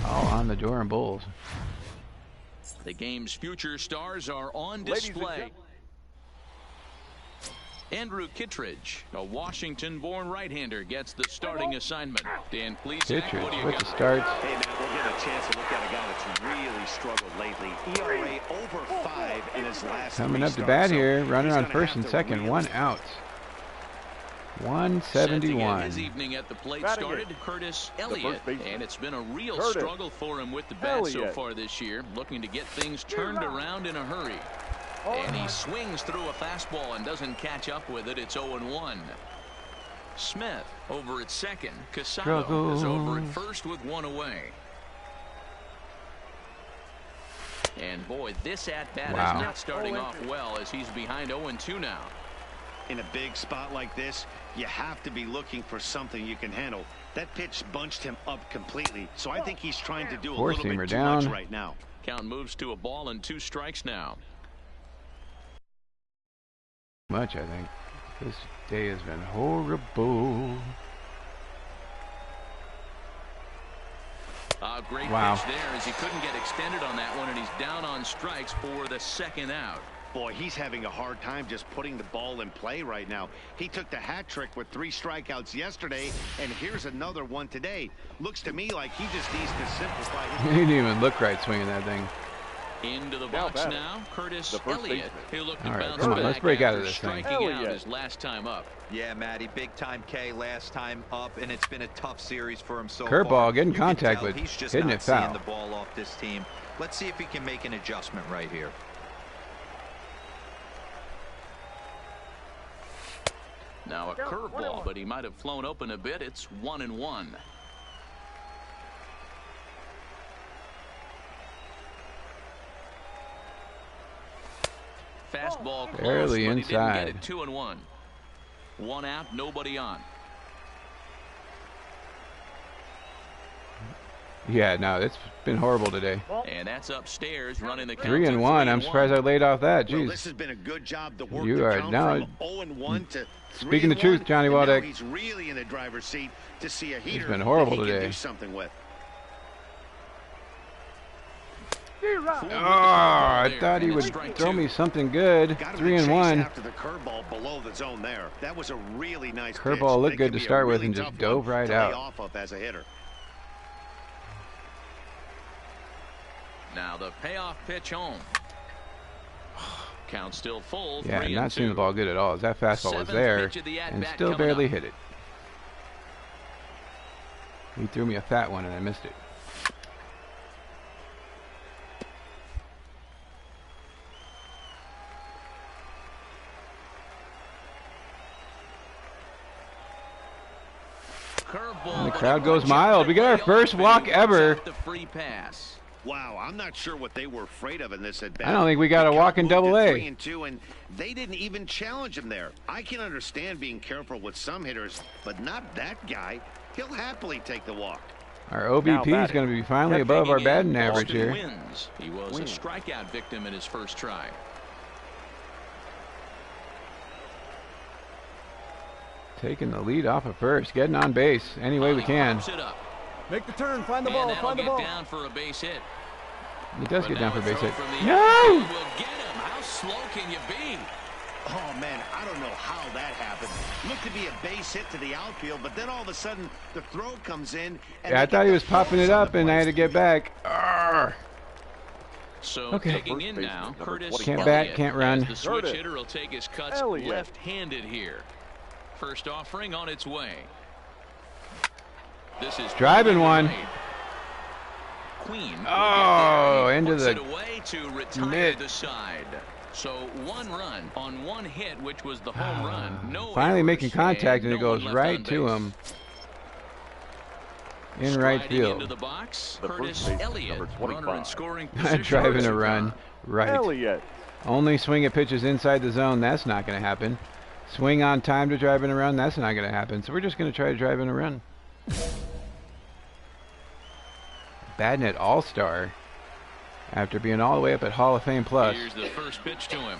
all on the Durham Bulls. The game's future stars are on display. Andrew Kittredge, a Washington-born right-hander, gets the starting assignment. Dan, please, Kittredge what do you with got? the starts. Hey, man, we'll get a chance to look at a guy that's really struggled lately. ERA over 5 in his last Coming 3 up to starts, bat so here, runner he's on gonna first have and to second, really 1 out. Set to get 171. his evening at the plate Batting started, it. Curtis The Elliott, first baseman. and it's been a real Curtis struggle for him with the bat so Elliott. far this year, looking to get things turned around in a hurry. And he swings through a fastball and doesn't catch up with it. It's 0-1. Smith over at second. Casado is over at first with 1 away. And boy, this at-bat is not starting off well as he's behind 0-2 now. In a big spot like this, you have to be looking for something you can handle. That pitch bunched him up completely, so I think he's trying to do a little bit too much right now. Count moves to a ball and 2 strikes now. Much, I think. This day has been horrible. Great Wow. pitch there as he couldn't get extended on that one, and he's down on strikes for the 2nd out. Boy, he's having a hard time just putting the ball in play right now. He took the hat trick with 3 strikeouts yesterday, and here's another one today. Looks to me like he just needs to simplify his... He didn't even look right swinging that thing. Into the box now, Curtis Elliott, who looked to bounce come on, back let's break out after of this thing. striking out his last time up. Yeah, Matty, big time K last time up, and it's been a tough series for him so Curveball, far. getting You can contact, tell but he's just hitting not it foul. seeing the ball off this team. Let's see if he can make an adjustment right here. Now a curveball, but he might have flown open a bit. It's 1-1. Fastball close, Barely but he didn't get inside. it. 2-1. 1 out, nobody on. Yeah, no, it's been horrible today. And that's upstairs running the count. 3-1. I'm surprised I laid off that. Well, Jeez. this has been a good job to work You the are count now from 0-1 to 3-1. speaking the truth, Johnny And now Waldeck. he's really in the driver's seat to see a heater been horrible that he today. can do something with. Oh, I thought he would throw me something good. Got him to 3-1. chase after the curveball below the zone there. That was a really nice Curveball pitch. looked That good could to be a start with really and just tough dove one right to lay out. off of as a hitter. Now the payoff pitch home. Count still full. Yeah, 3-2. not seeing the ball good at all. As that fastball was 7th there pitch of the and at-bat still coming barely up. hit it. He threw me a fat one and I missed it. Curveball, And the but crowd it goes punches mild. We get our way first off, walk and he picks ever. up the free pass. Wow, I'm not sure what they were afraid of in this at bat. I don't think we got The a walk count in moved to Double-A. 3-2, and they didn't even challenge him there. I can understand being careful with some hitters, but not that guy. He'll happily take the walk. Our OBP is going to be finally above our batting average Austin here. Wins. He was a strikeout victim in his first try. Taking the lead off of first, getting on base any way we can. Pops it up. Make the turn, find the And ball, that'll find the get ball. down for a base hit. He does But get down now for a base throw hit. from the No! outfield will get him. How slow can you be? Oh, man, I don't know how that happened. Looked to be a base hit to the outfield, but then all of a sudden the throw comes in. And Yeah, I thought he was popping it up, and I had to get back. Arrgh. So Okay. taking in now, Curtis Can't Elliott, bat, can't run. as the switch hitter will take his cuts left-handed here. First offering on its way. This is Driving one. Right. Queen. Oh, into puts the it away to retire mid. the side. So 1 run on 1 hit, which was the home run. No Finally errors, making contact, and no it goes one left right on to base. him. In right Striding into field. the box, The first Curtis baseman, Elliott, number runner in 25. scoring position. Driving a run. Right. Elliott. Only swing at pitches inside the zone. That's not going to happen. Swing on time to drive in a run. That's not going to happen. So we're just going to try to drive in a run. Batting at All-Star after being all the way up at Hall of Fame Plus. Here's the first pitch to him.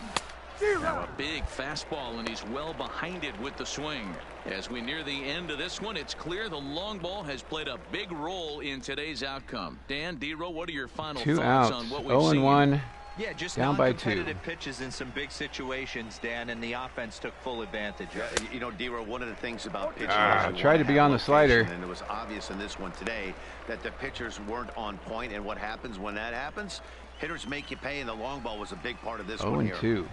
Now a big fastball, and he's well behind it with the swing. As we near the end of this one, it's clear the long ball has played a big role in today's outcome. Dan, D-Row, what are your final 2 thoughts outs. on what we've seen? 0-1. Yeah, just Down by 2. non-competitive pitches in some big situations, Dan, and the offense took full advantage. You know, D-Row, one of the things about pitching Ah, is you tried wanna to be have on the slider. location, and it was obvious in this one today that the pitchers weren't on point, and what happens when that happens? Hitters make you pay, and the long ball was a big part of this one here. 0-2.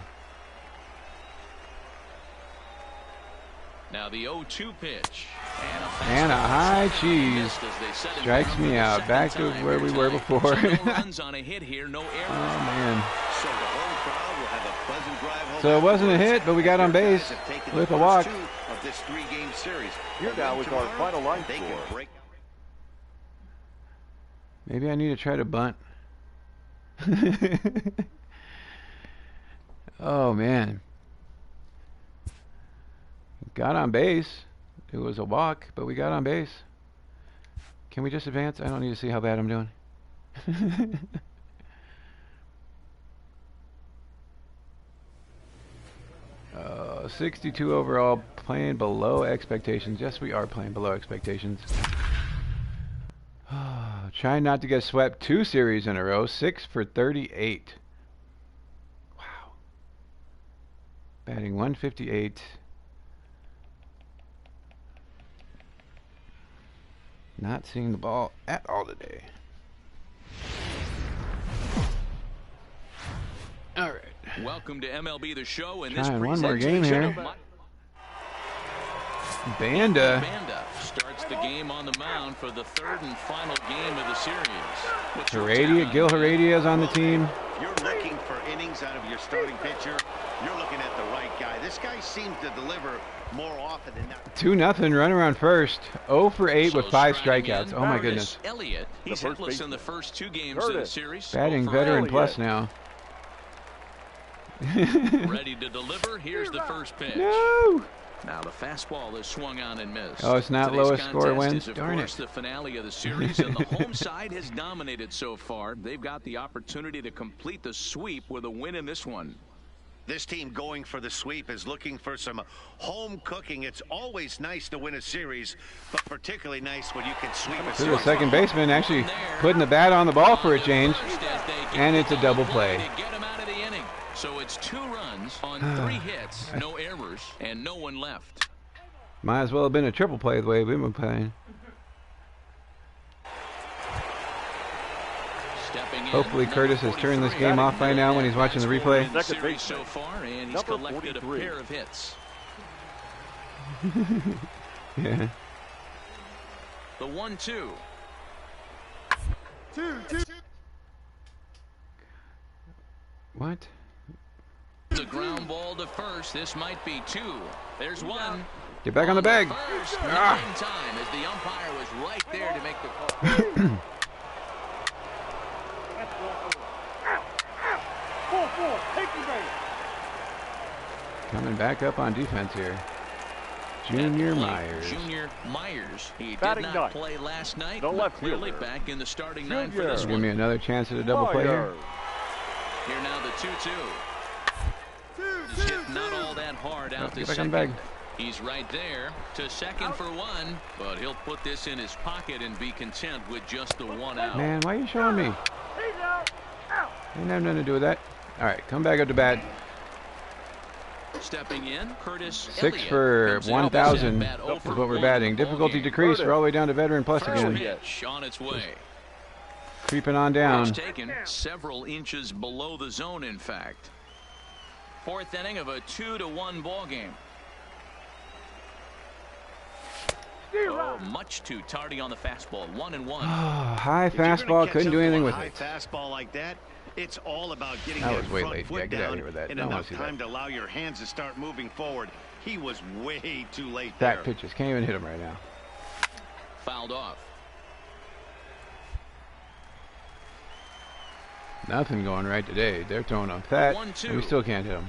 Now the 0-2 pitch. And a high cheese. Missed as they set him Strikes down for me the out. second Back to time where here we were tonight. before. So no runs on a hit here, no errors. Oh, man. So the home crowd will have a pleasant drive home. So it wasn't a hit, but we got on base with a walk. Of this 3-game series. Here now is our final line They score. can break. Maybe I need to try to bunt. Oh, man. Got on base. It was a walk, but we got on base. Can we just advance? I don't need to see how bad I'm doing. 62 overall, playing below expectations. Yes, we are playing below expectations. Trying not to get swept 2 series in a row. 6 for 38. Wow. Batting 158. Not seeing the ball at all today. All right. Welcome to MLB The Show. In this Trying one more game presentation here. of Banda. Banda starts the game on the mound for the 3rd and final game of the series. What's your Heredia, take on Gil it? Heredia is on the team. You're looking for innings out of your starting pitcher. You're looking at the right guy. This guy seems to deliver more often than not. 2-0, runner on first. 0 for 8 So with 5 striking strikeouts. in, Oh my Curtis goodness. Elliott. He's first hitless in the baseman. first 2 games of the Curtis. series. Batting 0 for veteran Elliott. plus now. 8. Ready to deliver. Here's the first pitch. No! Now the fastball is swung on and missed. Oh, it's not Today's lowest score contest wins? is, of Darn course, it. the finale of the series, and the home side has dominated so far. They've got the opportunity to complete the sweep with a win in this one. This team going for the sweep is looking for some home cooking. It's always nice to win a series, but particularly nice when you can sweep a To the series. second baseman actually putting the bat on the ball for a change. And it's a double play. To get him out of the inning. So it's 2 runs on 3 hits, no errors, and no one left. Might as well have been a triple play the way we've been playing. Stepping in, Hopefully number Curtis has turned this 43. game off by now when he's watching the replay. Second Second series baseman. so far, and he's Number collected 43. a pair of hits. Yeah. The 1-2. What? The ground ball to first. This might be 2. There's 1. Get back on the bag. First, Ah. in time as the umpire was right there to make the call. Coming back up on defense here. Junior Myers. Junior Myers. He did Batting not ninth. play last night, The but left clearly fielder. back in the starting 9 for Junior. this Give one. me another chance at a double play here. Myers. Here now the 2-2. He's hit not all that hard out to Get back on second. the bag. He's right there to second for 1, but he'll put this in his pocket and be content with just the 1 out. Man, why are you showing me? Didn't have nothing to do with that. All right, come back up to bat. Stepping in, Curtis 6 Elliott for comes in with this 1,000 at-bat, 0 is for what we're 1 batting. in the Difficulty ballgame. decreased. We're all the way down to veteran plus First again. pitch on its way. Creeping on Pitch down. taken several inches below the zone, in fact. 4th inning of a 2-1 ball game. Oh, much too tardy on the fastball. 1-1. High fastball. Couldn't do anything with it. Fastball like that. It's all about getting That that was way front late. foot Yeah, get out of down here with that. and Don't wanna enough see time that. to allow your hands to start moving forward. He was way too late Back there. pitches. Can't even hit him right now. Fouled off. Nothing going right today. They're throwing him fat, and we still can't hit him.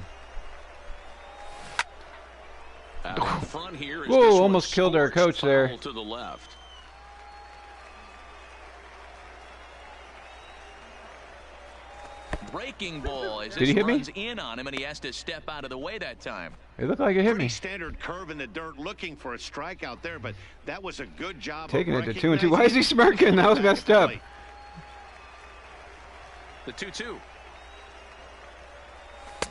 Out in front here is Whoa, this one almost killed our scorched coach there. foul to the left. Breaking ball as Did this he hit me? runs in on him, and he has to step out of the way that time. It looked like it hit Pretty me. standard curve in the dirt, looking for a strikeout there, but that was a good job. Taking of it to 2-2. Why is he recognizing smirking? That was messed up. The 2-2.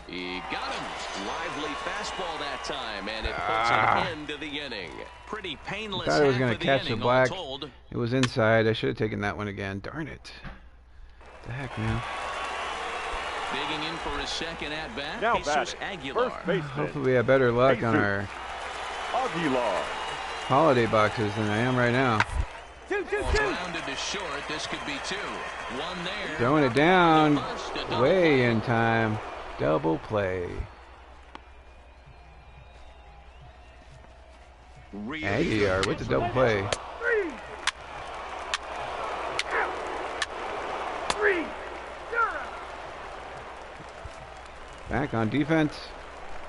He got him. Lively fastball that time, and it puts an end to the inning. Pretty painless. Thought I was half going of to catch the inning, all black. told. It was inside. I should have taken that one again. Darn it. The heck, man. Digging in for his second at-bat, Now Jesus batting, Aguilar. first baseman. Hopefully we have better luck on our Aguilar. holiday boxes than I am right now. Rounded to short. This could be 2. 1 there. Throwing it down. Bust, a double Way play. in time. Double play. Really Aguilar with the double play. Back on defense.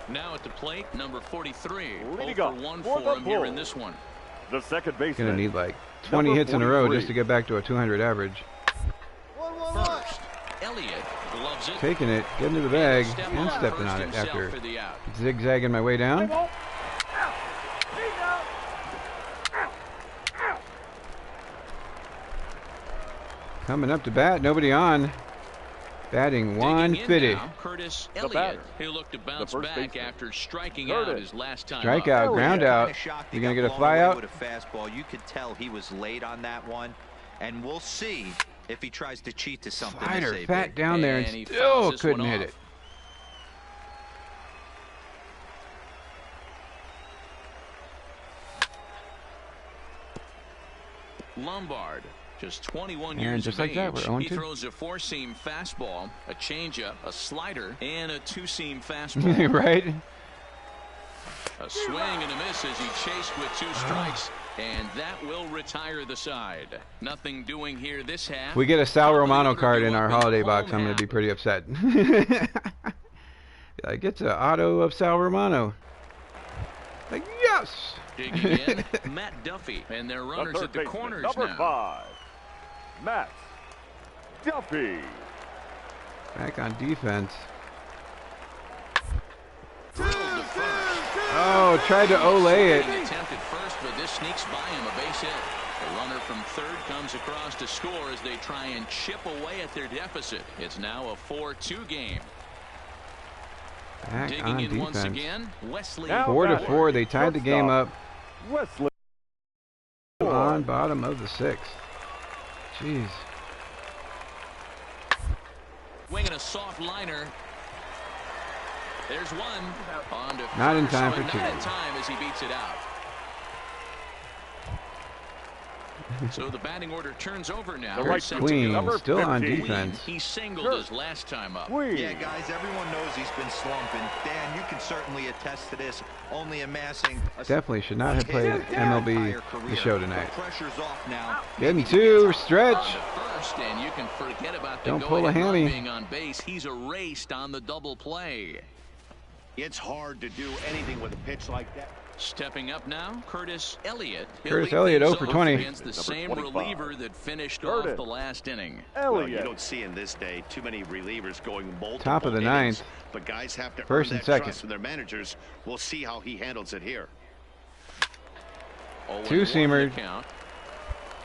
Now at the plate, number 43. Leading 0 up for 1 for for the him here Bulls. in this one. The second baseman. Gonna need like 20 Number hits in a row 43. just to get back to a 200 average. First, Elliott gloves it. Taking it, getting to the bag, Step and on stepping first on it himself after for the out. zigzagging my way down. Coming up to bat, nobody on. Batting Digging in 150. now, Curtis The Elliott, batter. who looked to bounce first back baseman. after striking Curtis. out his last time Strikeout, up. ground yeah. out. Kinda shocked he You gonna got get a blown fly away out? with a fastball. You could tell he was late on that one, and we'll see if he tries to cheat to something. this Slider AB. fat down there And he and fouls still this couldn't one hit off. it. Lombard, just 21 And years just of like that, age. we're He 0-2. throws a 4-seam fastball, a changeup, a slider, and a 2-seam fastball. Right? A swing and a miss as he chased with 2 strikes, and that will retire the side. Nothing doing here this half. We get a Sal All the Romano order card go in up our the holiday home box. I'm going half. to be pretty upset. Like, it's an auto of Sal Romano. Like, yes! Digging in, Matt Duffy, and their The runners third at the baseman. corners Number now. 5. Matt Duffy. Back on defense. Drilled to first. Oh, tried to Olay it. Swinging attempt at first, but this sneaks by him, a base hit. The runner from third comes across to score as they try and chip away at their deficit. It's now a 4-2 game. Back Digging on in once defense. again, Wesley. Now 4-4. They tied the game up Wesley. on bottom of the 6th. Jeez. Winging a soft liner. There's one. On to Not in first, time but for 2. Not in time as he beats it out. So the batting order turns over now. The right Set to Queen go. Number still on 15. defense. He singled his last time up. Queen. Yeah, guys, everyone knows he's been slumping. Dan, you can certainly attest to this. Only amassing a Definitely should not have played MLB The Show tonight. The pressure's off now. Getting Maybe he 2, gets stretch. On to first, and you can forget about the Don't pull a go-ahead run hammy. being on base. He's erased on the double play. It's hard to do anything with a pitch like that. Stepping up now, Curtis Elliott. He'll Curtis lead Elliott things 0 for off 20. against the Number same 25. reliever that finished Curtis off the last inning. Well, you Elliott. don't see in this day too many relievers going multiple Top of the innings, 9th. but guys have to First earn and that second. trust from their managers. We'll see how he handles it here. 0-1 Two-seamer. the count.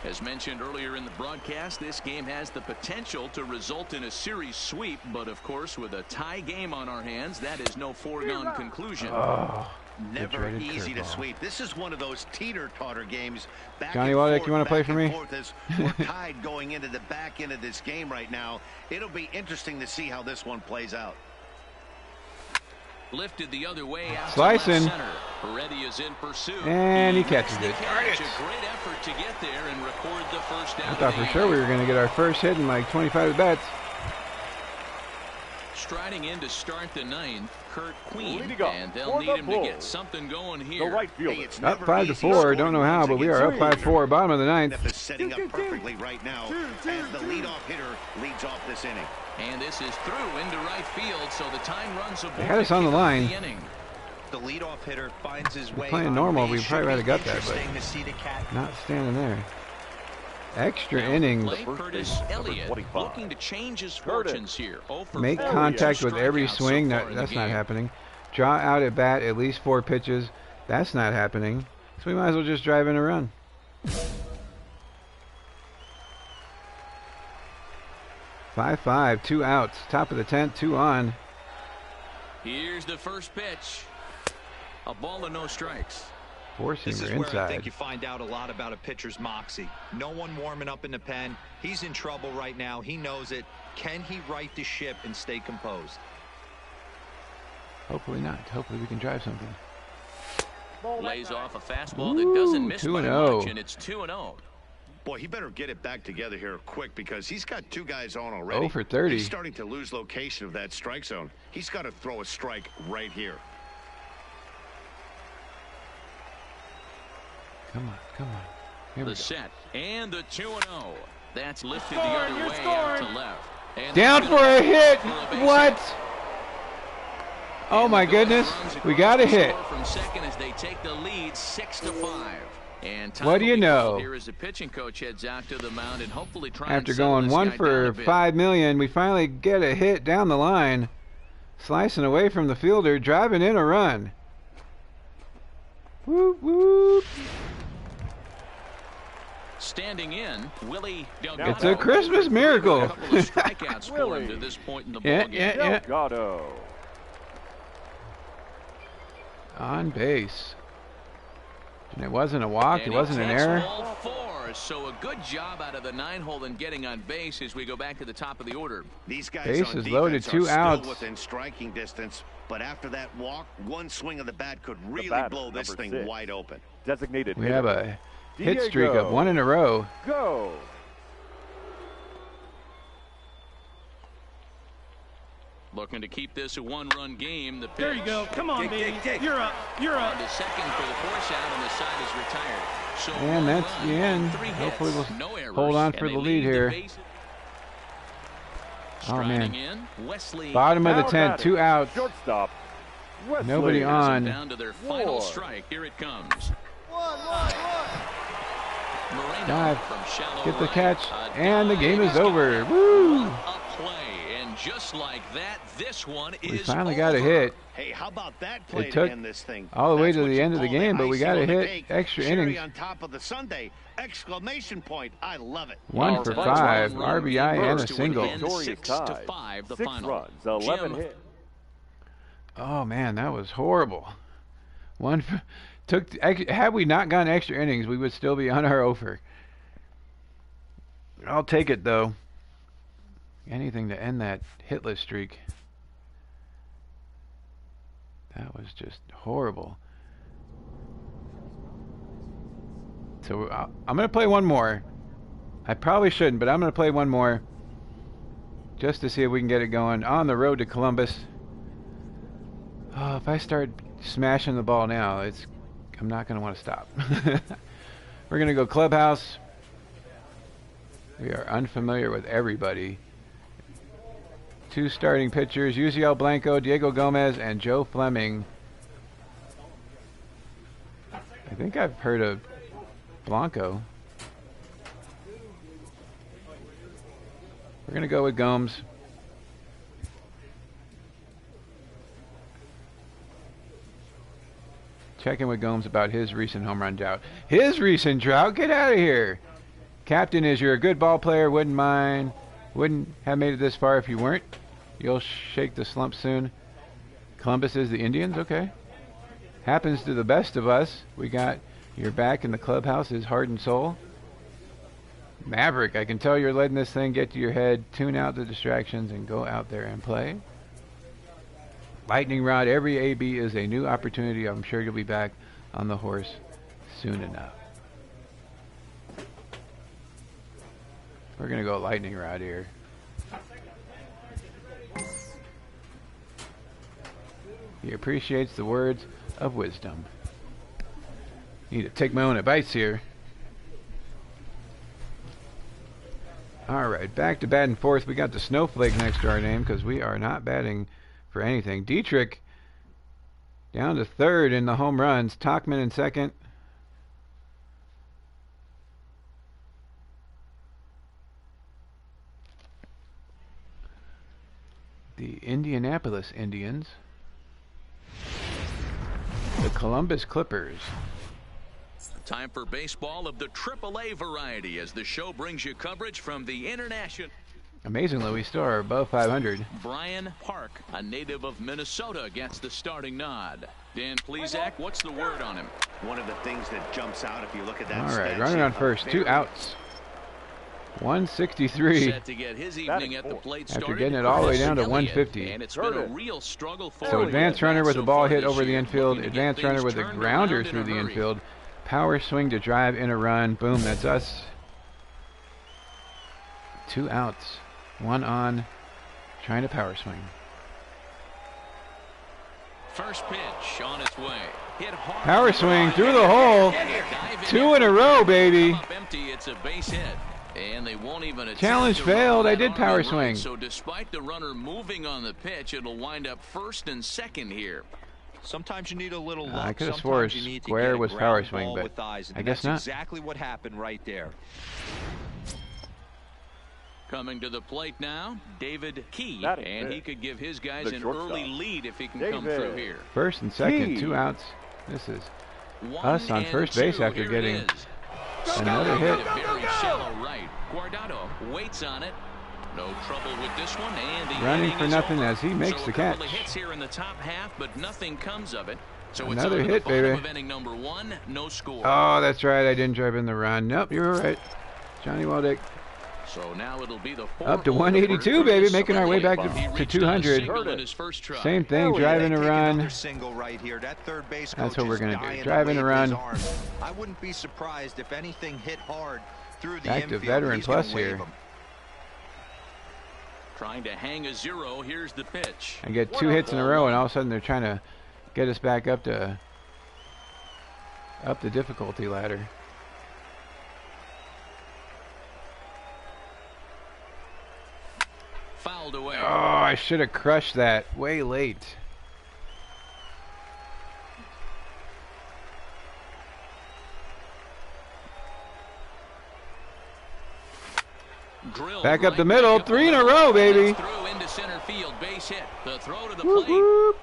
As mentioned earlier in the broadcast, this game has the potential to result in a series sweep, but of course with a tie game on our hands, that is no foregone conclusion. Oh, Never easy to sweep. This is one of those teeter-totter games. Johnny Waddick, you want to play for me? We're tied going into the back end of this game right now. It'll be interesting to see how this one plays out. Lifted the other way out Slicing. to left center. Reddy is in pursuit. And he catches it. Darn it. A great effort to get there and record the first down. I thought for sure we were going to get our first hit in like 25 at-bats. Striding in to start the ninth, Kurt Queen, Leading up and they'll for need the him to Bulls, get something going The here. right fielder. Hey, it's Up never 5-4. easy Don't know how, but we are up 5-4. Bottom of the ninth. Is setting up perfectly right now as the leadoff hitter leads off this inning. And this is through into right field, so the time runs aboard. They had us on the line. The leadoff hitter finds his way. Playing on normal, base. we probably Should would have be got that, but interesting to see the cat. not standing there. Extra innings. Play Curtis Elliott 25. looking to change his fortunes here. 0 for Make 4, contact with every strikeouts swing. so far in the That's not game. happening. Draw out at bat at least 4 pitches. That's not happening. So we might as well just drive in a run. 5-5, 2 outs. Top of the 10th, 2 on. Here's the first pitch. A ball and no strikes. This is Four-seamer where I think inside. you find out a lot about a pitcher's moxie. No one warming up in the pen. He's in trouble right now. He knows it. Can he right the ship and stay composed? Hopefully not. Hopefully we can drive something. Lays off a fastball that doesn't miss by 2-0. much, and it's 2-0. Boy, he better get it back together here quick because he's got 2 guys on already. 0 for 30. He's starting to lose location of that strike zone. He's got to throw a strike right here. Come on, come on. Here we The go. set and the 2-0. That's lifted the other way out to left. And Down that's for gonna a hit. for a base What? hit. Oh And my the Gulls goodness. runs We across got a the hit. score from second as they take the lead 6-5. And time What do will you be know? called here as the pitching coach heads out to the mound and hopefully try After and settle going this 1 guy down for a bit. $5 million, we finally get a hit down the line. Slicing away from the fielder, driving in a run. Whoop, whoop. Standing in, Willie Delgado. It's a Christmas miracle. A couple of strikeouts for him Willie. to this point in the Yeah, ballgame. yeah, yeah. Delgado. On base. And it wasn't a walk, And it wasn't he an takes error. all 4, so a good job out of the 9-hole in getting on base as we go back to the top of the order. These guys Base on is loaded, defense 2 are outs. still within striking distance, but after that walk, one swing of the bat could really batter, blow this number thing 6. wide open. Designated We hitter. have a hit streak of Diego. 1 in a row. Go. Looking to keep this a 1-run game. The pitch. There you go. Come on, baby. You're up. You're up. The second for the force out, and the side is retired. So And 1 that's run the on end. 3 Hopefully hits, we'll no errors, hold on and for they the lead here. base. Oh, man. Striding in, Wesley. Bottom of the Now 10th, batting, 2 outs. Shortstop. Wesley. Nobody on. Down to their final 4. strike. Here it comes. Moreno Dive. from shallow Get the right. catch. A And the dive game is is over. gone. Woo! What a play. And just like that, this one We is finally got a over. hit. Hey, how about that play It took to end this thing? all the way That's to what the you end of the call game, but we icing got a on the hit. cake. Extra Cherry innings. on top of the sundae. Exclamation point. I love it. 1 for That's 5, 1 run RBI and a first to single. win Victorious 6-5, the 6 final. runs, 11 Jim. hits. Oh man, that was horrible. Had we not gone extra innings, we would still be on our over. I'll take it though. Anything to end that hitless streak. That was just horrible. So I'm going to play one more. I probably shouldn't, but I'm going to play one more just to see if we can get it going on the road to Columbus. Oh, if I start smashing the ball now, I'm not going to want to stop. We're going to go clubhouse. We are unfamiliar with everybody. 2 starting pitchers, Uziel Blanco, Diego Gomez, and Joe Fleming. I think I've heard of Blanco. We're going to go with Gomes. Checking with Gomes about his recent home run drought. His recent drought? Get out of here. Captain is you're a good ball player. Wouldn't have made it this far if you weren't. You'll shake the slump soon. Columbus is the Indians. Okay. Happens to the best of us. We got your back in the clubhouse is heart and soul. Maverick, I can tell you're letting this thing get to your head. Tune out the distractions and go out there and play. Lightning Rod, every AB is a new opportunity. I'm sure you'll be back on the horse soon enough. We're going to go Lightning Rod here. He appreciates the words of wisdom. Need to take my own advice here. Alright, back to batting fourth. We got the Snowflake next to our name because we are not batting for anything. Dietrich down to third in the home runs. Tachman in second. The Indianapolis Indians. The Columbus Clippers. Time for baseball of the AAA variety as the show brings you coverage from the international. Amazingly, we still are above 500. Brian Park, a native of Minnesota, gets the starting nod. Dan Plesac, what's the word on him? One of the things that jumps out if you look at that. All right, running on first, 2 outs. 163. Set to get his evening at the plate After getting it all the way down to 150. And it's been a real struggle for So him. advanced runner with the ball hit over the Looking infield. to get Advanced runner things with a turned grounder around in through a the hurry. infield. Power swing to drive in a run. Boom, that's us. 2 outs. 1 on. Trying to power swing. First pitch on its way. Hit hard. Power swing through the hole. 2 in a row, baby. Up empty, it's a base hit. And they won't even attempt Challenge to failed. run I that did power RBI run. swing. So despite the runner moving on the pitch, it'll wind up first and second here. Sometimes you need a little luck. I could have swore Sometimes you need to square get a was ground power swing, ball but with eyes, and I guess that's not. exactly what happened right there. Coming to the plate now, David Key, That is and it. he could give his guys The an shortstop. early lead if he can come David. through here. First and second, Key. 2 outs. This is 1 us on and first base 2. after Here getting it is. another Hit hit. a very shallow right. Guardado waits on it. No trouble with this one, and the Running inning for is nothing over. as he makes So the a couple catch. of hits here in the top half, but nothing comes of it. So Another it's on hit, to the bottom baby. of inning number 1, no score. Oh, that's right. I didn't drive in the run. Nope, you're right. Johnny Waldick. So now it'll be the Up to four-hole 182, for baby, this making our way back He to reached 200. a single in his first try. Same thing, Hell yeah. driving a Take run. another single right here. That third base That's coach what we're is gonna do. dying to Driving a wave his run. arms. I wouldn't be surprised if anything hit hard through the Back to infield. veteran He's gonna plus wave here. him. Trying to hang a 0. Here's the pitch. I get 2 hits in a row, and all of a sudden they're trying to get us back up the difficulty ladder. Fouled away. Oh, I should have crushed that way late. Drilled Back up right the middle, back up 3 in the a middle. row, baby. Through into center field, base hit. The throw to the Whoop, plate. whoop.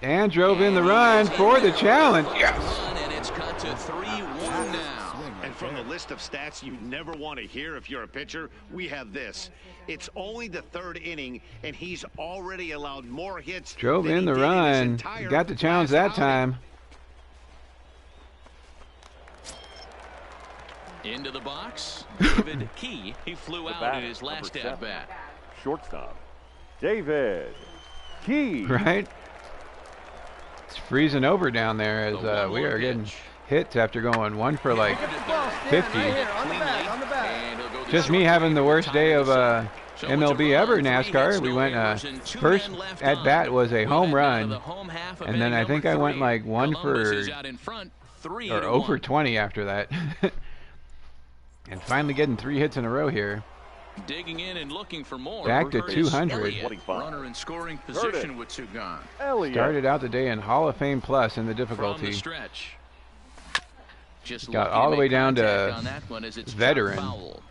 And drove in the run for the challenge. Yes. Run, and it's cut to 3-1 now. And from the list of stats you never want to hear if you're a pitcher, we have this. It's only the 3rd inning, and he's already allowed more hits. Drove than in he the did in his run. entire Got the challenge last that outing. time. Into the box, David Key. He flew out batter, in his last number 7. at-bat. Shortstop, David Key. Right? It's freezing over down there as The we 1-1 are getting pitch. hits after going 1 for like 50. And he'll go the Just me short having the field, worst top day of the 7th. So it's a MLB run, ever 3 NASCAR. hits, We no went errors, and 2 first men left at on. bat was a We'll home head down to run, the home half of and then inning I think I number went 3. like 1 Columbus for is out in front, 3 or to 0 for 1. 20 after that. And finally getting 3 hits in a row here. Digging in and looking for more. Back to Is 200. Elliott. 25. Runner in scoring Heard position it. with 2 gone. Elliott. Started out the day in Hall of Fame plus in the From the difficulty. stretch. Just Got lucky all the make way down to contact on that one as it's veteran. dropped foul.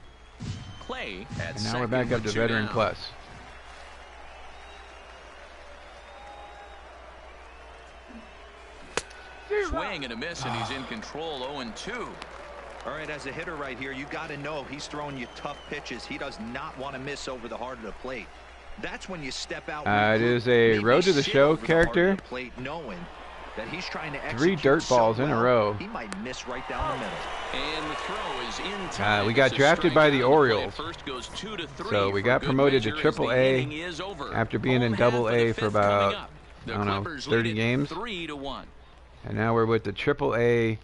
Clay at And now we're second back up with to 2 veteran down. plus. Swing and a miss, and he's in control. 0-2. All right, as a hitter right here, you got to know he's throwing you tough pitches. He does not want to miss over the heart of the plate. That's when you step out. It is a road to the show character. Plate, knowing that he's trying to 3 dirt balls in a row. He might miss right down the middle. And the throw is in time. We got drafted by the Orioles. First goes 2-3 so we got promoted to Triple-A after being in Double-A for about, I don't know, 30 games. 3-1. And now we're with the Triple-A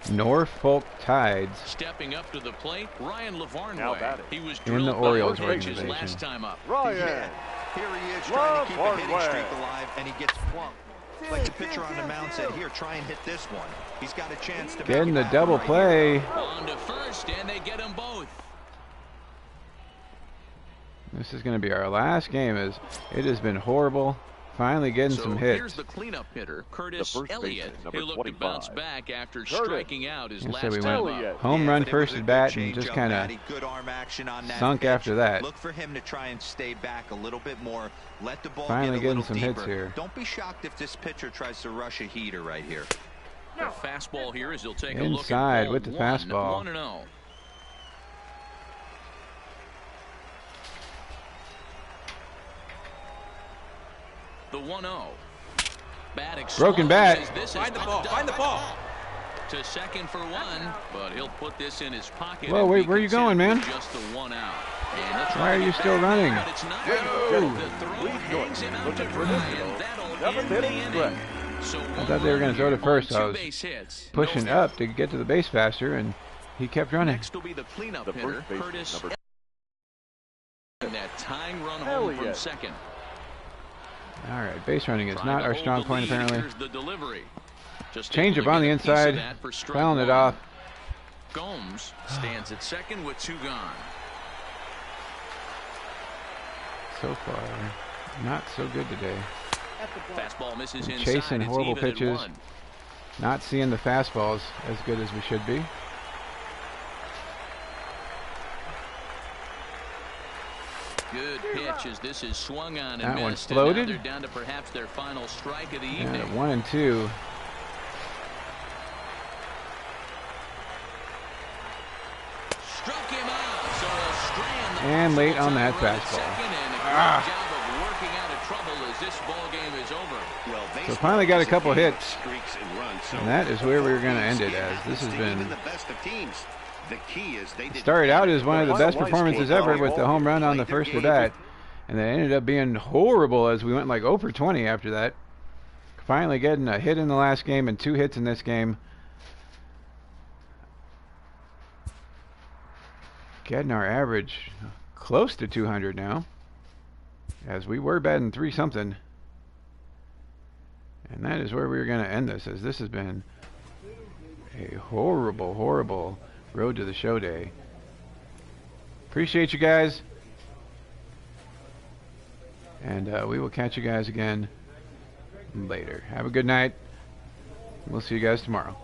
Norfolk Tides. Stepping up to the plate, Ryan Now Lavarnway. batting. He was In the drilled Orioles by pitches organization. last time up. Ryan. Yeah. Here he is trying to keep a hitting Lavarnway. streak alive, and he gets plunked. Like the pitcher on the mound said, here, try and hit this one. He's got a chance to Getting make the it double right play. here. On to first, and they get them both. This is going to be our last game, as it has been horrible. Finally getting So some here's hits. the cleanup hitter, Curtis The first Elliott, baseman, number who looked to bounce 25. back after Curtis. striking out his Like I last said, we time went up. home Yeah, run but it first was a at good bat and change just up, kind of Matty. Good arm action on that sunk pitch. after that. Look for him to try and stay back a little bit more. Let the ball Finally get a getting little some hits deeper. here. Don't be shocked if this pitcher tries to rush a heater right here. The fastball here as he'll take a Inside look at with the fastball. 1-0. The 1-0. Broken bat. Find the ball. Find the ball. To second for one, but he'll put this in his pocket. Whoa, and wait, be where are you going, content man? with Just the 1 out. And he'll try Why are to you get still back, running? but it's not Whoa. good. The throw hangs him out to dry, and that'll end the inning. So I thought they were going to throw to first. I was base hits. pushing No up to get to the base faster, and he kept running. Next will be the cleanup The hitter, first baseman, Curtis number and that tying run home from Elliott. second. All right, base running is Trying not to our hold strong the point, lead. apparently. Here's the delivery. Just Change able up to on the get a piece of inside, that for strike fouling it one. off. Gomes stands at second with 2 gone. So far, not so good today. Fastball misses Been inside. chasing It's horrible even at pitches. 1. Not seeing the fastballs as good as we should be. Good pitch as this is swung on and That one missed. And now floated. they're down to perhaps their final strike of the And evening. at 1 and 2. Struck him out. So they'll strand the And late on that run at fastball. second, and a great job of working out of trouble as this ball game is over. Well, So finally got a couple baseball is hits. game of streaks and runs, so And that is where we were going to both end it, teams as this has happens to been even the best of teams. The key is they did started out as one of the best Final performances ice ever game with the home run on the played their first game. at bat, and then ended up being horrible as we went like 0 for 20 after that. Finally getting a hit in the last game and 2 hits in this game. Getting our average close to 200 now, as we were batting 3 something. And that is where we're going to end this, as this has been a horrible, horrible road to the show day. Appreciate you guys. And we will catch you guys again later. Have a good night. We'll see you guys tomorrow.